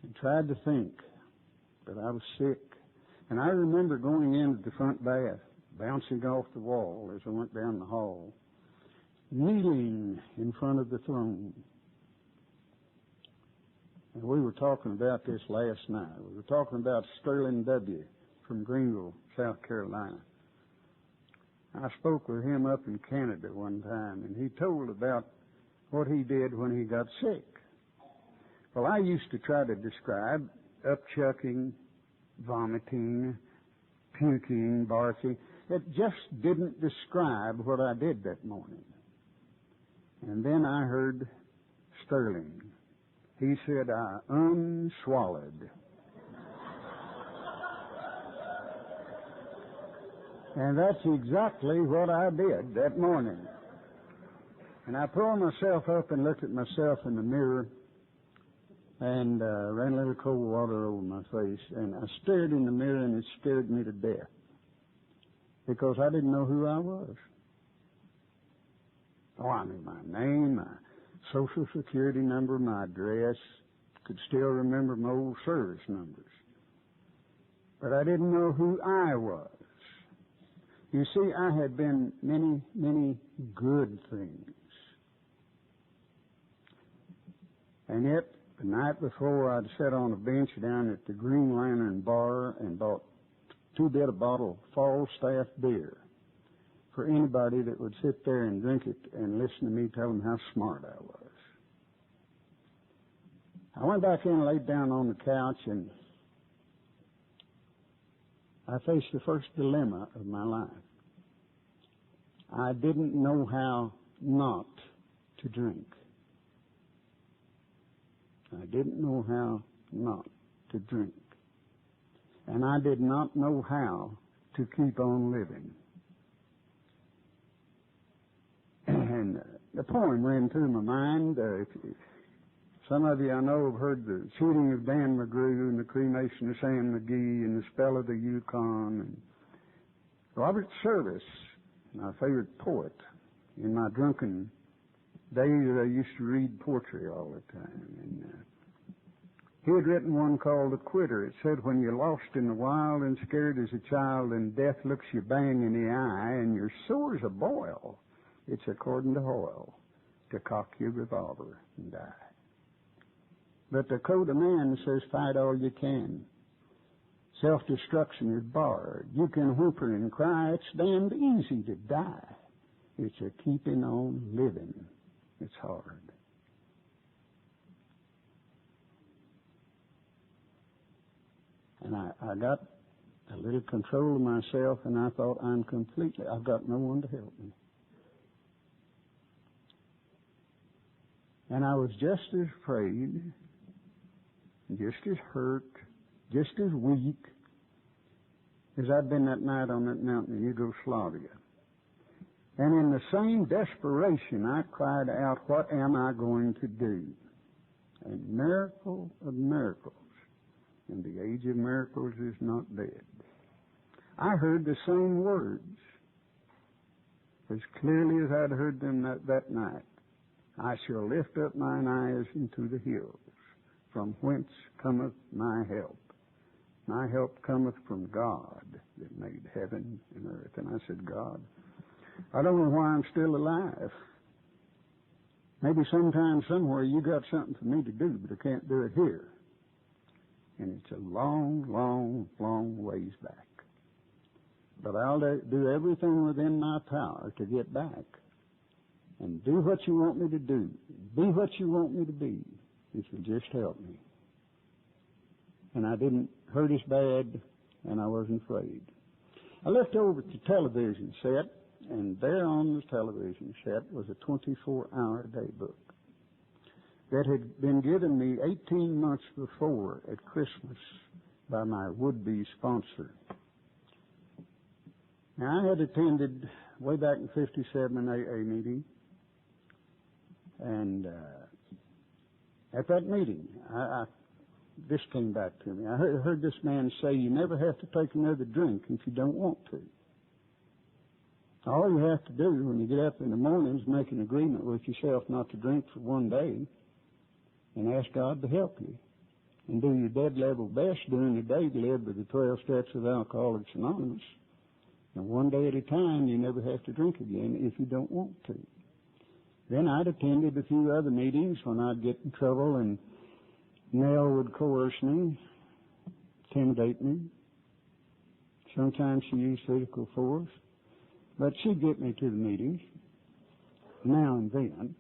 and tried to think, but I was sick. And I remember going into the front bath, bouncing off the wall as I went down the hall, kneeling in front of the throne. And we were talking about this last night. We were talking about Sterling W. from Greenville, South Carolina. I spoke with him up in Canada one time, and he told about what he did when he got sick. Well, I used to try to describe upchucking, vomiting, puking, barking. It just didn't describe what I did that morning. And then I heard Sterling. He said, I unswallowed. And that's exactly what I did that morning. And I pulled myself up and looked at myself in the mirror and ran a little cold water over my face. And I stared in the mirror, and it scared me to death because I didn't know who I was. Oh, I knew my name, my Social Security number, my address, could still remember my old service numbers. But I didn't know who I was. You see, I had been many, many good things. And yet, the night before, I'd sat on a bench down at the Green Lantern Bar and bought 2 bit a bottle of Falstaff beer for anybody that would sit there and drink it and listen to me tell them how smart I was. I went back in and laid down on the couch, and I faced the first dilemma of my life. I didn't know how not to drink. I didn't know how not to drink. And I did not know how to keep on living. And the poem ran through my mind. Some of you I know have heard the shooting of Dan McGrew and the cremation of Sam McGee and the spell of the Yukon. And Robert Service, my favorite poet, in my drunken days I used to read poetry all the time. And he had written one called The Quitter. It said, when you're lost in the wild and scared as a child and death looks you bang in the eye and your sore's a boil, it's according to Hoyle to cock your revolver and die. But the code of man says fight all you can. Self-destruction is barred. You can whimper and cry. It's damned easy to die. It's a keeping on living. It's hard. And I got a little control of myself, and I thought, I've got no one to help me. And I was just as afraid, just as hurt, just as weak as I'd been that night on that mountain in Yugoslavia. And in the same desperation, I cried out, what am I going to do? A miracle of miracles. And the age of miracles is not dead. I heard the same words as clearly as I'd heard them that night. I shall lift up mine eyes into the hills, from whence cometh my help. My help cometh from God that made heaven and earth. And I said, God, I don't know why I'm still alive. Maybe sometime, somewhere, you got something for me to do, but I can't do it here. And it's a long, long, long ways back. but I'll do everything within my power to get back and do what you want me to do, be what you want me to be, if you'll just help me. And I didn't hurt as bad, and I wasn't afraid. I looked over at the television set, and there on the television set was a 24-hour-a-day book that had been given me 18 months before at Christmas by my would-be sponsor. Now, I had attended way back in 57 an AA meeting, and at that meeting, this came back to me. I heard this man say, you never have to take another drink if you don't want to. All you have to do when you get up in the morning is make an agreement with yourself not to drink for one day and ask God to help you. And do your dead level best during the day to live by the 12 steps of Alcoholics Anonymous. And one day at a time, you never have to drink again if you don't want to. Then I'd attended a few other meetings when I'd get in trouble, and Nell would coerce me, intimidate me. Sometimes she used physical force, but she'd get me to the meetings now and then.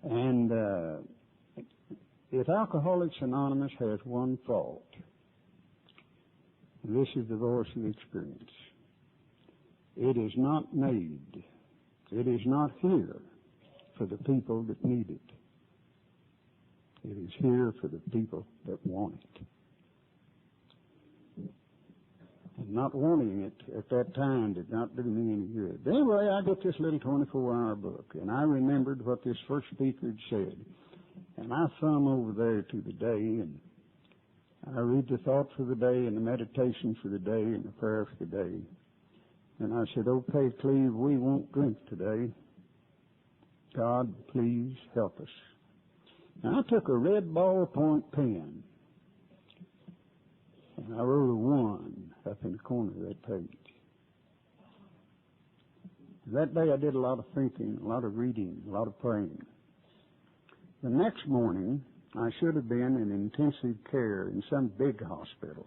And if Alcoholics Anonymous has one fault, this is the voice of experience. It is not made. It is not here for the people that need it. It is here for the people that want it. And not wanting it at that time did not do me any good. Anyway, I got this little 24-hour book, and I remembered what this first speaker had said. And I thumb over there to the day, and I read the thought for the day, and the meditation for the day, and the prayer for the day. And I said, okay, Cleve, we won't drink today. God, please help us. And I took a red ballpoint pen, and I wrote a 1 up in the corner of that page. That day I did a lot of thinking, a lot of reading, a lot of praying. The next morning, I should have been in intensive care in some big hospital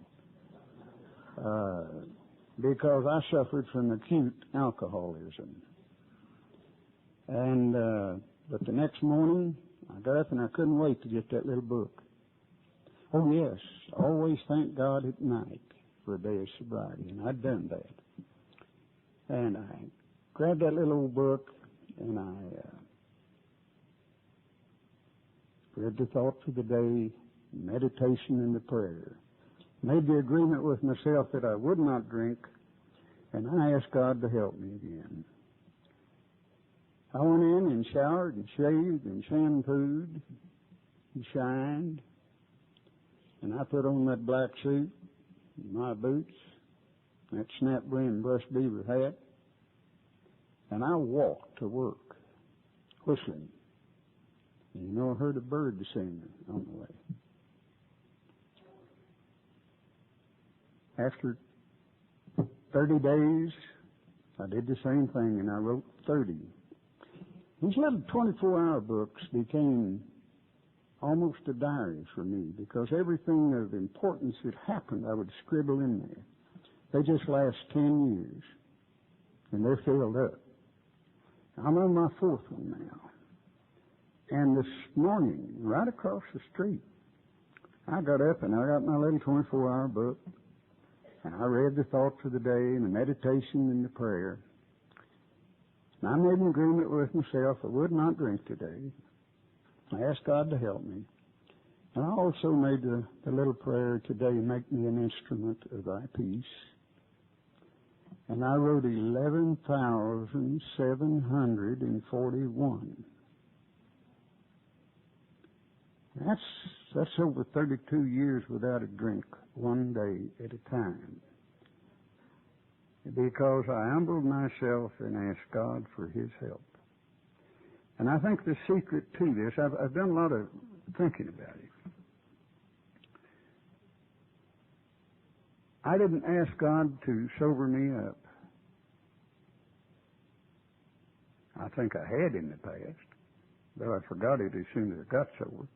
because I suffered from acute alcoholism. And but the next morning, I got up and I couldn't wait to get that little book. Oh, yes, always thank God at night for a day of sobriety, and I'd done that. And I grabbed that little old book, and I read the thought for the day, meditation and the prayer. Made the agreement with myself that I would not drink, and I asked God to help me again. I went in and showered and shaved and shampooed and shined, and I put on that black suit, my boots, that snap brim brush beaver hat, and I walked to work, whistling. And you know, I heard a bird sing on the way. After 30 days, I did the same thing, and I wrote 30. These little 24-hour books became almost a diary for me, because everything of importance that happened, I would scribble in there. They just last 10 years, and they're filled up. I'm on my 4th one now. And this morning, right across the street, I got up and I got my little 24-hour book, and I read the thought for the day and the meditation and the prayer. And I made an agreement with myself I would not drink today. I asked God to help me. And I also made the little prayer today, make me an instrument of thy peace. And I wrote 11,741. That's over 32 years without a drink, one day at a time. Because I humbled myself and asked God for his help. And I think the secret to this, I've done a lot of thinking about it. I didn't ask God to sober me up. I think I had in the past, though I forgot it as soon as I got sober.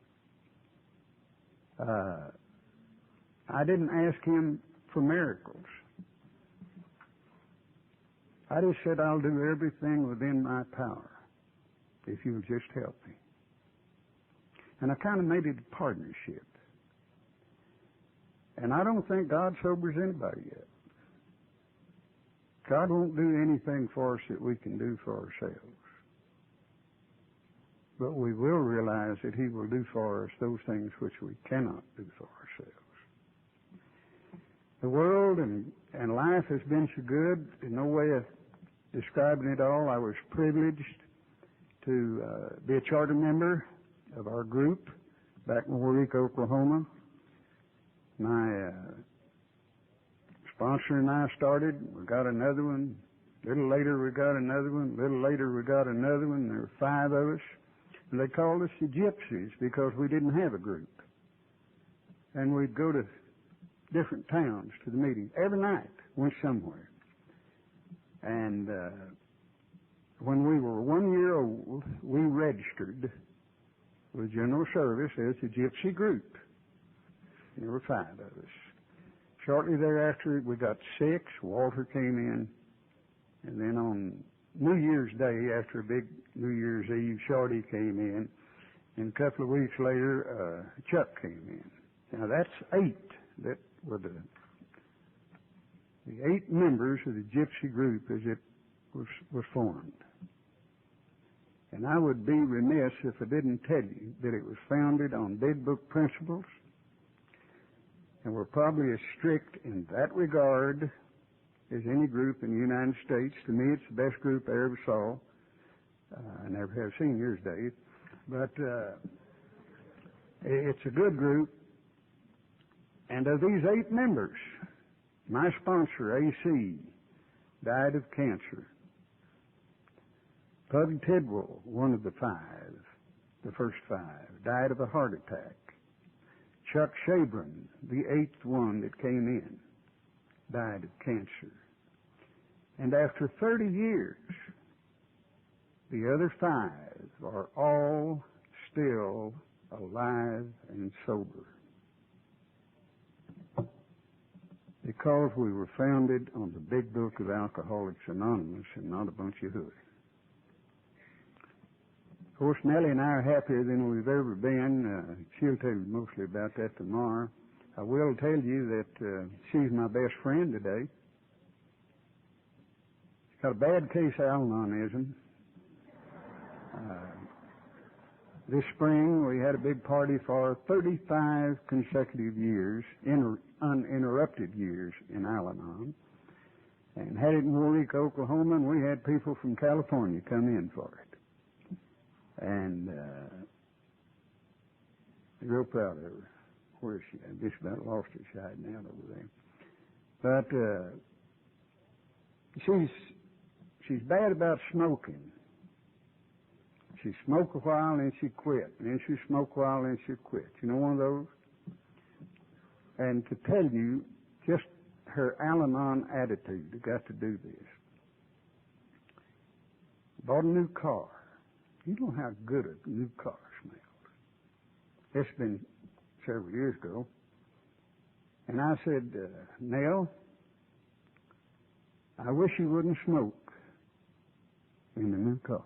I didn't ask him for miracles. I just said, I'll do everything within my power if you'll just help me. And I kind of made it a partnership. And I don't think God sobers anybody yet. God won't do anything for us that we can do for ourselves. But we will realize that He will do for us those things which we cannot do for ourselves. The world and life has been so good. There's no way of describing it all. I was privileged to be a charter member of our group back in Waureka, Oklahoma. My sponsor and I started. We got another one. A little later we got another one. A little later we got another one. There were 5 of us. And they called us the Gypsies because we didn't have a group. And we'd go to different towns to the meeting. Every night went somewhere. And when we were 1 year old, we registered with General Service as the Gypsy Group. There were 5 of us. Shortly thereafter, we got 6. Walter came in. And then on New Year's Day, after a big New Year's Eve, Shorty came in. And a couple of weeks later, Chuck came in. Now that's 8 that were the 8 members of the Gypsy Group as it was formed. And I would be remiss if I didn't tell you that it was founded on Big Book principles, and we're probably as strict in that regard as any group in the United States. To me, it's the best group I ever saw. I never have seen yours, Dave. But it's a good group. And of these 8 members, my sponsor, AC, died of cancer. Pug Tidwell, one of the 5, the first 5, died of a heart attack. Chuck Shabron, the 8th one that came in, died of cancer. And after 30 years, the other 5 are all still alive and sober. Because we were founded on the Big Book of Alcoholics Anonymous and not a bunch of hooey. Of course, Nellie and I are happier than we've ever been. She'll tell you mostly about that tomorrow. I will tell you that she's my best friend today. She's got a bad case of Al-Anonism. This spring, we had a big party for 35 consecutive years, uninterrupted years in Al-Anon, and had it in Waureka, Oklahoma, and we had people from California come in for it. And I'm real proud of her. Where is she? I just about lost her. She's hiding out over there. But she's bad about smoking. She smoked a while and she quit. And then she smoked a while and she quit. You know one of those? And to tell you, just her Al-Anon attitude got to do this. Bought a new car. You know how good a new car smells. It's been several years ago. And I said, Nell, I wish you wouldn't smoke in the new car.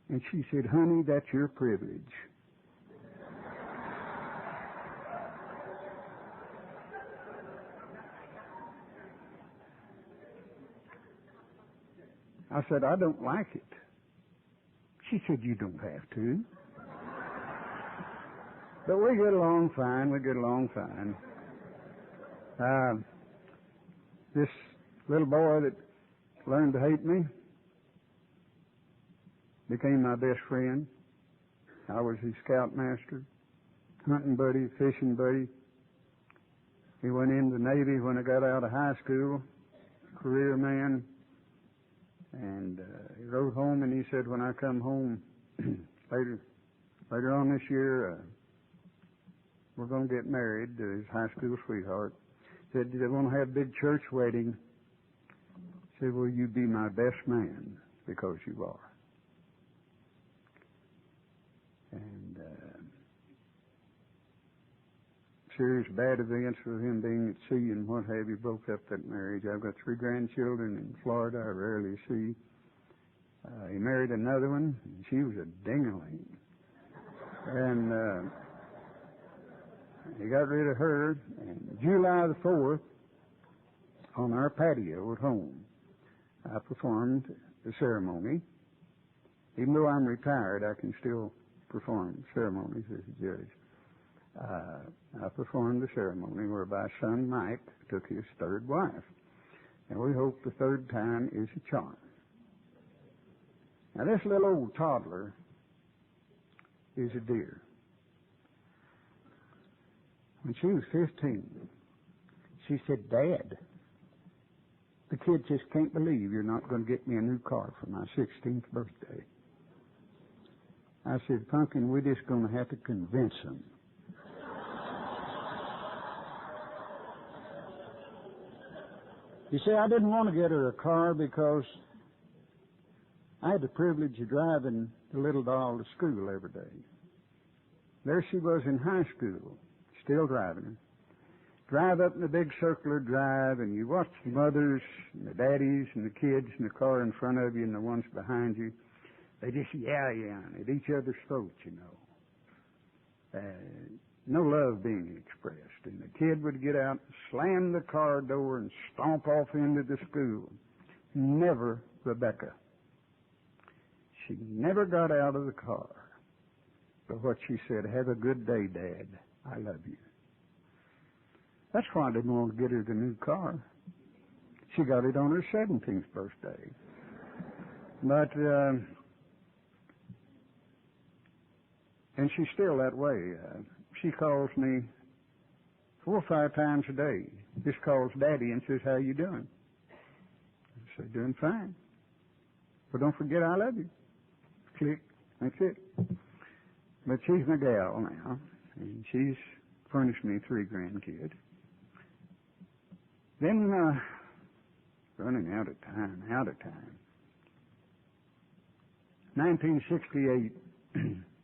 And she said, honey, that's your privilege. I said, I don't like it. She said, you don't have to. But we get along fine. This little boy that learned to hate me became my best friend. I was his scoutmaster, hunting buddy, fishing buddy. He went in the Navy when I got out of high school, career man. And he wrote home and he said, when I come home later on this year, we're going to get married to his high school sweetheart. He said, they want to have a big church wedding. He said, will you be my best man? Because you are. And serious bad events with him being at sea and what have you, broke up that marriage. I've got 3 grandchildren in Florida I rarely see. He married another one, and she was a ding-a-ling. And he got rid of her, and July the 4th, on our patio at home, I performed the ceremony. Even though I'm retired, I can still perform ceremonies as a judge. I performed the ceremony whereby son Mike took his 3rd wife. And we hope the 3rd time is a charm. Now this little old toddler is a dear. When she was 15, she said, "Dad, the kids just can't believe you're not going to get me a new car for my 16th birthday." I said, "Pumpkin, we're just going to have to convince them." You see, I didn't want to get her a car because I had the privilege of driving the little doll to school every day. There she was in high school, still driving her. Drive up in the big circular drive, and you watch the mothers and the daddies and the kids in the car in front of you and the ones behind you. They just yeah-yahing at each other's throats, you know. No love being expressed. And the kid would get out, slam the car door, and stomp off into the school. Never Rebecca. She never got out of the car. But what she said, "Have a good day, Dad. I love you." That's why I didn't want to get her the new car. She got it on her 17th birthday. But, and she's still that way. She calls me 4 or 5 times a day. Just calls Daddy and says, "How you doing?" I say, "Doing fine. But don't forget I love you." Click. That's it. But she's my gal now, and she's furnished me 3 grandkids. Then, running out of time. 1968,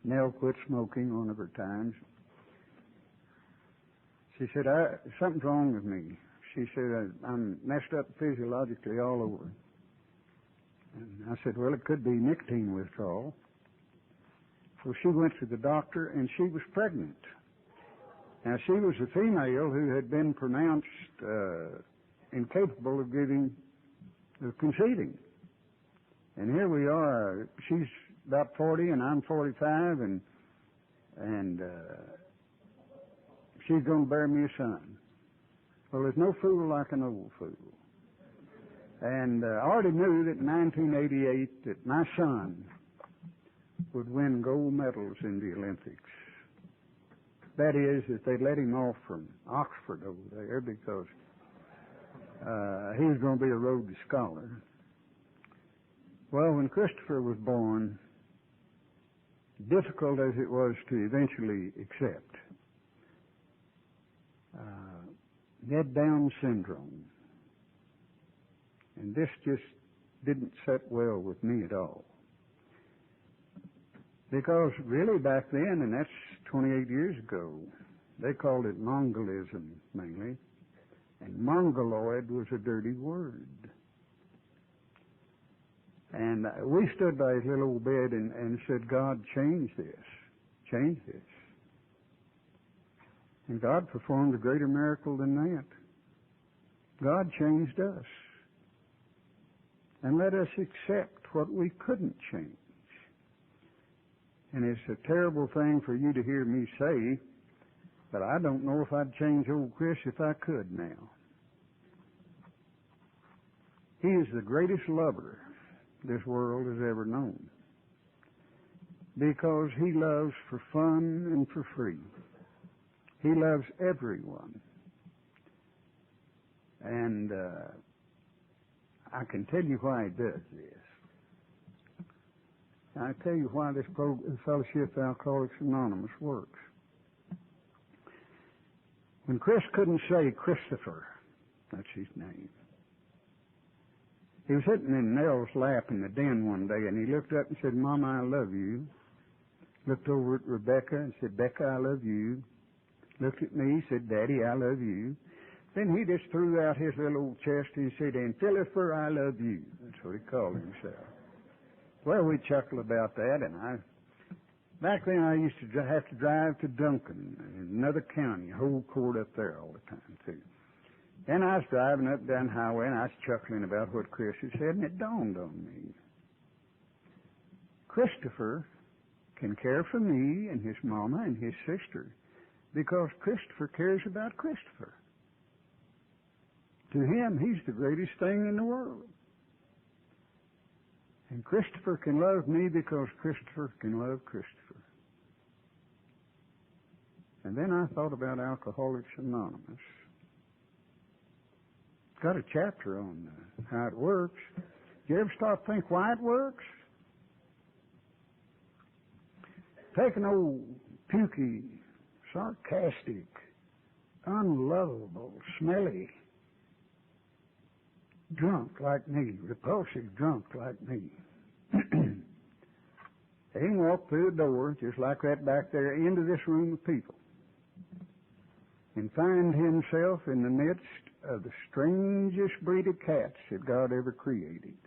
Nell quit smoking one of her times. She said, "Something's wrong with me." She said, "I'm messed up physiologically all over." And I said, "Well, it could be nicotine withdrawal." So she went to the doctor, and she was pregnant. Now, she was a female who had been pronounced incapable of conceiving. And here we are. She's about 40, and I'm 45, and she's going to bear me a son. Well, there's no fool like an old fool. And I already knew that in 1988 that my son would win gold medals in the Olympics. That is, if they let him off from Oxford over there, because he was going to be a Rhodes Scholar. Well, when Christopher was born, difficult as it was to eventually accept, he had Down syndrome. And this just didn't sit well with me at all. Because really back then, and that's 28 years ago, they called it Mongolism mainly, and Mongoloid was a dirty word. And we stood by his little old bed and said, "God, change this. Change this." And God performed a greater miracle than that. God changed us. And let us accept what we couldn't change. And it's a terrible thing for you to hear me say, but I don't know if I'd change old Chris if I could now. He is the greatest lover this world has ever known, because he loves for fun and for free. He loves everyone. And I can tell you why he does this. I tell you why this Fellowship of Alcoholics Anonymous works. When Chris couldn't say Christopher, that's his name, he was sitting in Nell's lap in the den one day, and he looked up and said, "Mama, I love you." Looked over at Rebecca and said, "Becca, I love you." looked at me, said, Daddy, I love you. Then he just threw out his little old chest and said, and Philipper, I love you. That's what he called himself. Well, we chuckled about that, and back then I used to have to drive to Duncan, in another county, whole court up there all the time, too. And I was driving up down the highway, and I was chuckling about what Chris had said, and it dawned on me. Christopher can care for me and his mama and his sister because Christopher cares about Christopher. To him, he's the greatest thing in the world. And Christopher can love me because Christopher can love Christopher. And then I thought about Alcoholics Anonymous. It's got a chapter on how it works. Do you ever stop to think why it works? Take an old, pukey, sarcastic, unlovable, smelly drunk like me, repulsive drunk like me. He can walk through the door, just like that back there, into this room of people, and find himself in the midst of the strangest breed of cats that God ever created.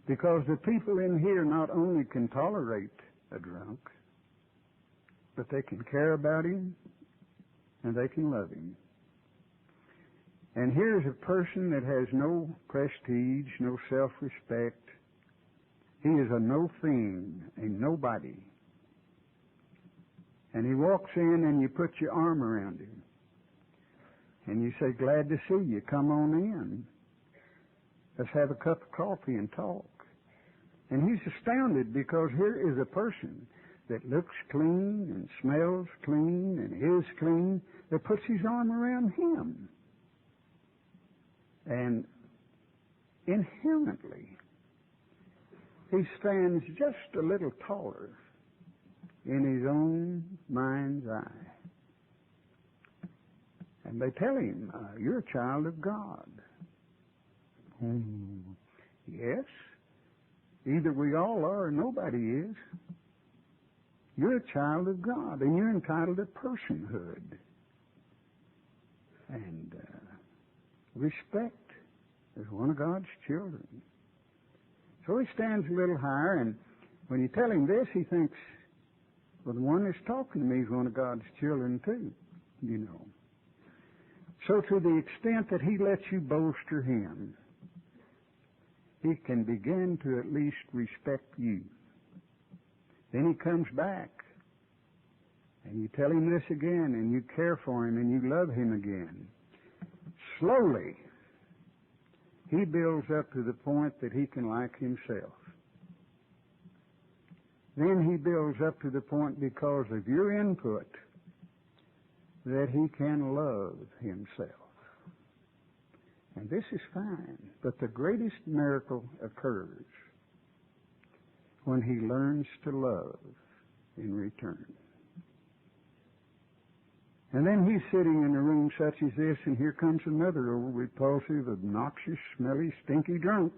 Because the people in here not only can tolerate a drunk, but they can care about him and they can love him. And here's a person that has no prestige, no self-respect. He is a no thing, a nobody. And he walks in and you put your arm around him. And you say, glad to see you. Come on in. Let's have a cup of coffee and talk. And he's astounded because here is a person that looks clean and smells clean and is clean that puts his arm around him. And inherently, he stands just a little taller in his own mind's eye. And they tell him, you're a child of God. Yes. Either we all are or nobody is. You're a child of God, and you're entitled to personhood and respect as one of God's children. So he stands a little higher, and when you tell him this, he thinks, well, the one that's talking to me is one of God's children too, you know. So to the extent that he lets you bolster him, he can begin to at least respect you. Then he comes back, and you tell him this again, and you care for him, and you love him again. Slowly, he builds up to the point that he can like himself. Then he builds up to the point, because of your input, that he can love himself. And this is fine, but the greatest miracle occurs when he learns to love in return. And then he's sitting in a room such as this, and here comes another old, repulsive, obnoxious, smelly, stinky drunk.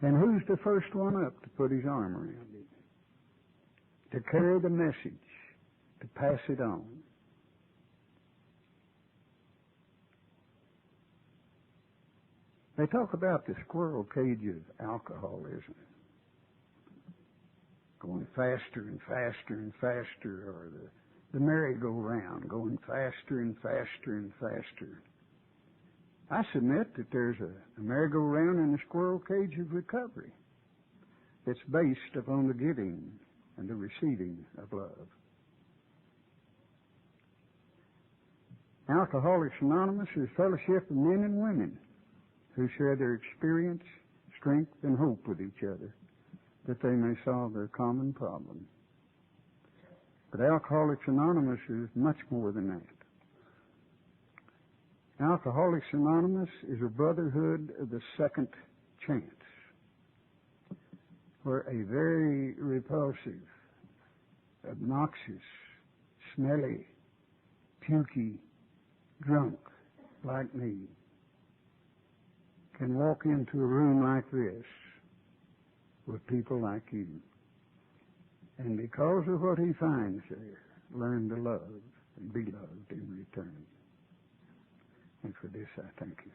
And who's the first one up to put his arm around him? To carry the message, to pass it on. They talk about the squirrel cage of alcoholism. Going faster and faster and faster, or the merry-go-round, going faster and faster and faster. I submit that there's a merry-go-round in the squirrel cage of recovery that's based upon the giving and the receiving of love. Alcoholics Anonymous is a fellowship of men and women who share their experience, strength, and hope with each other, that they may solve their common problem. But Alcoholics Anonymous is much more than that. Alcoholics Anonymous is a brotherhood of the second chance, where a very repulsive, obnoxious, smelly, pukey drunk like me can walk into a room like this with people like you. And because of what he finds there, learn to love and be loved in return. And for this I thank you.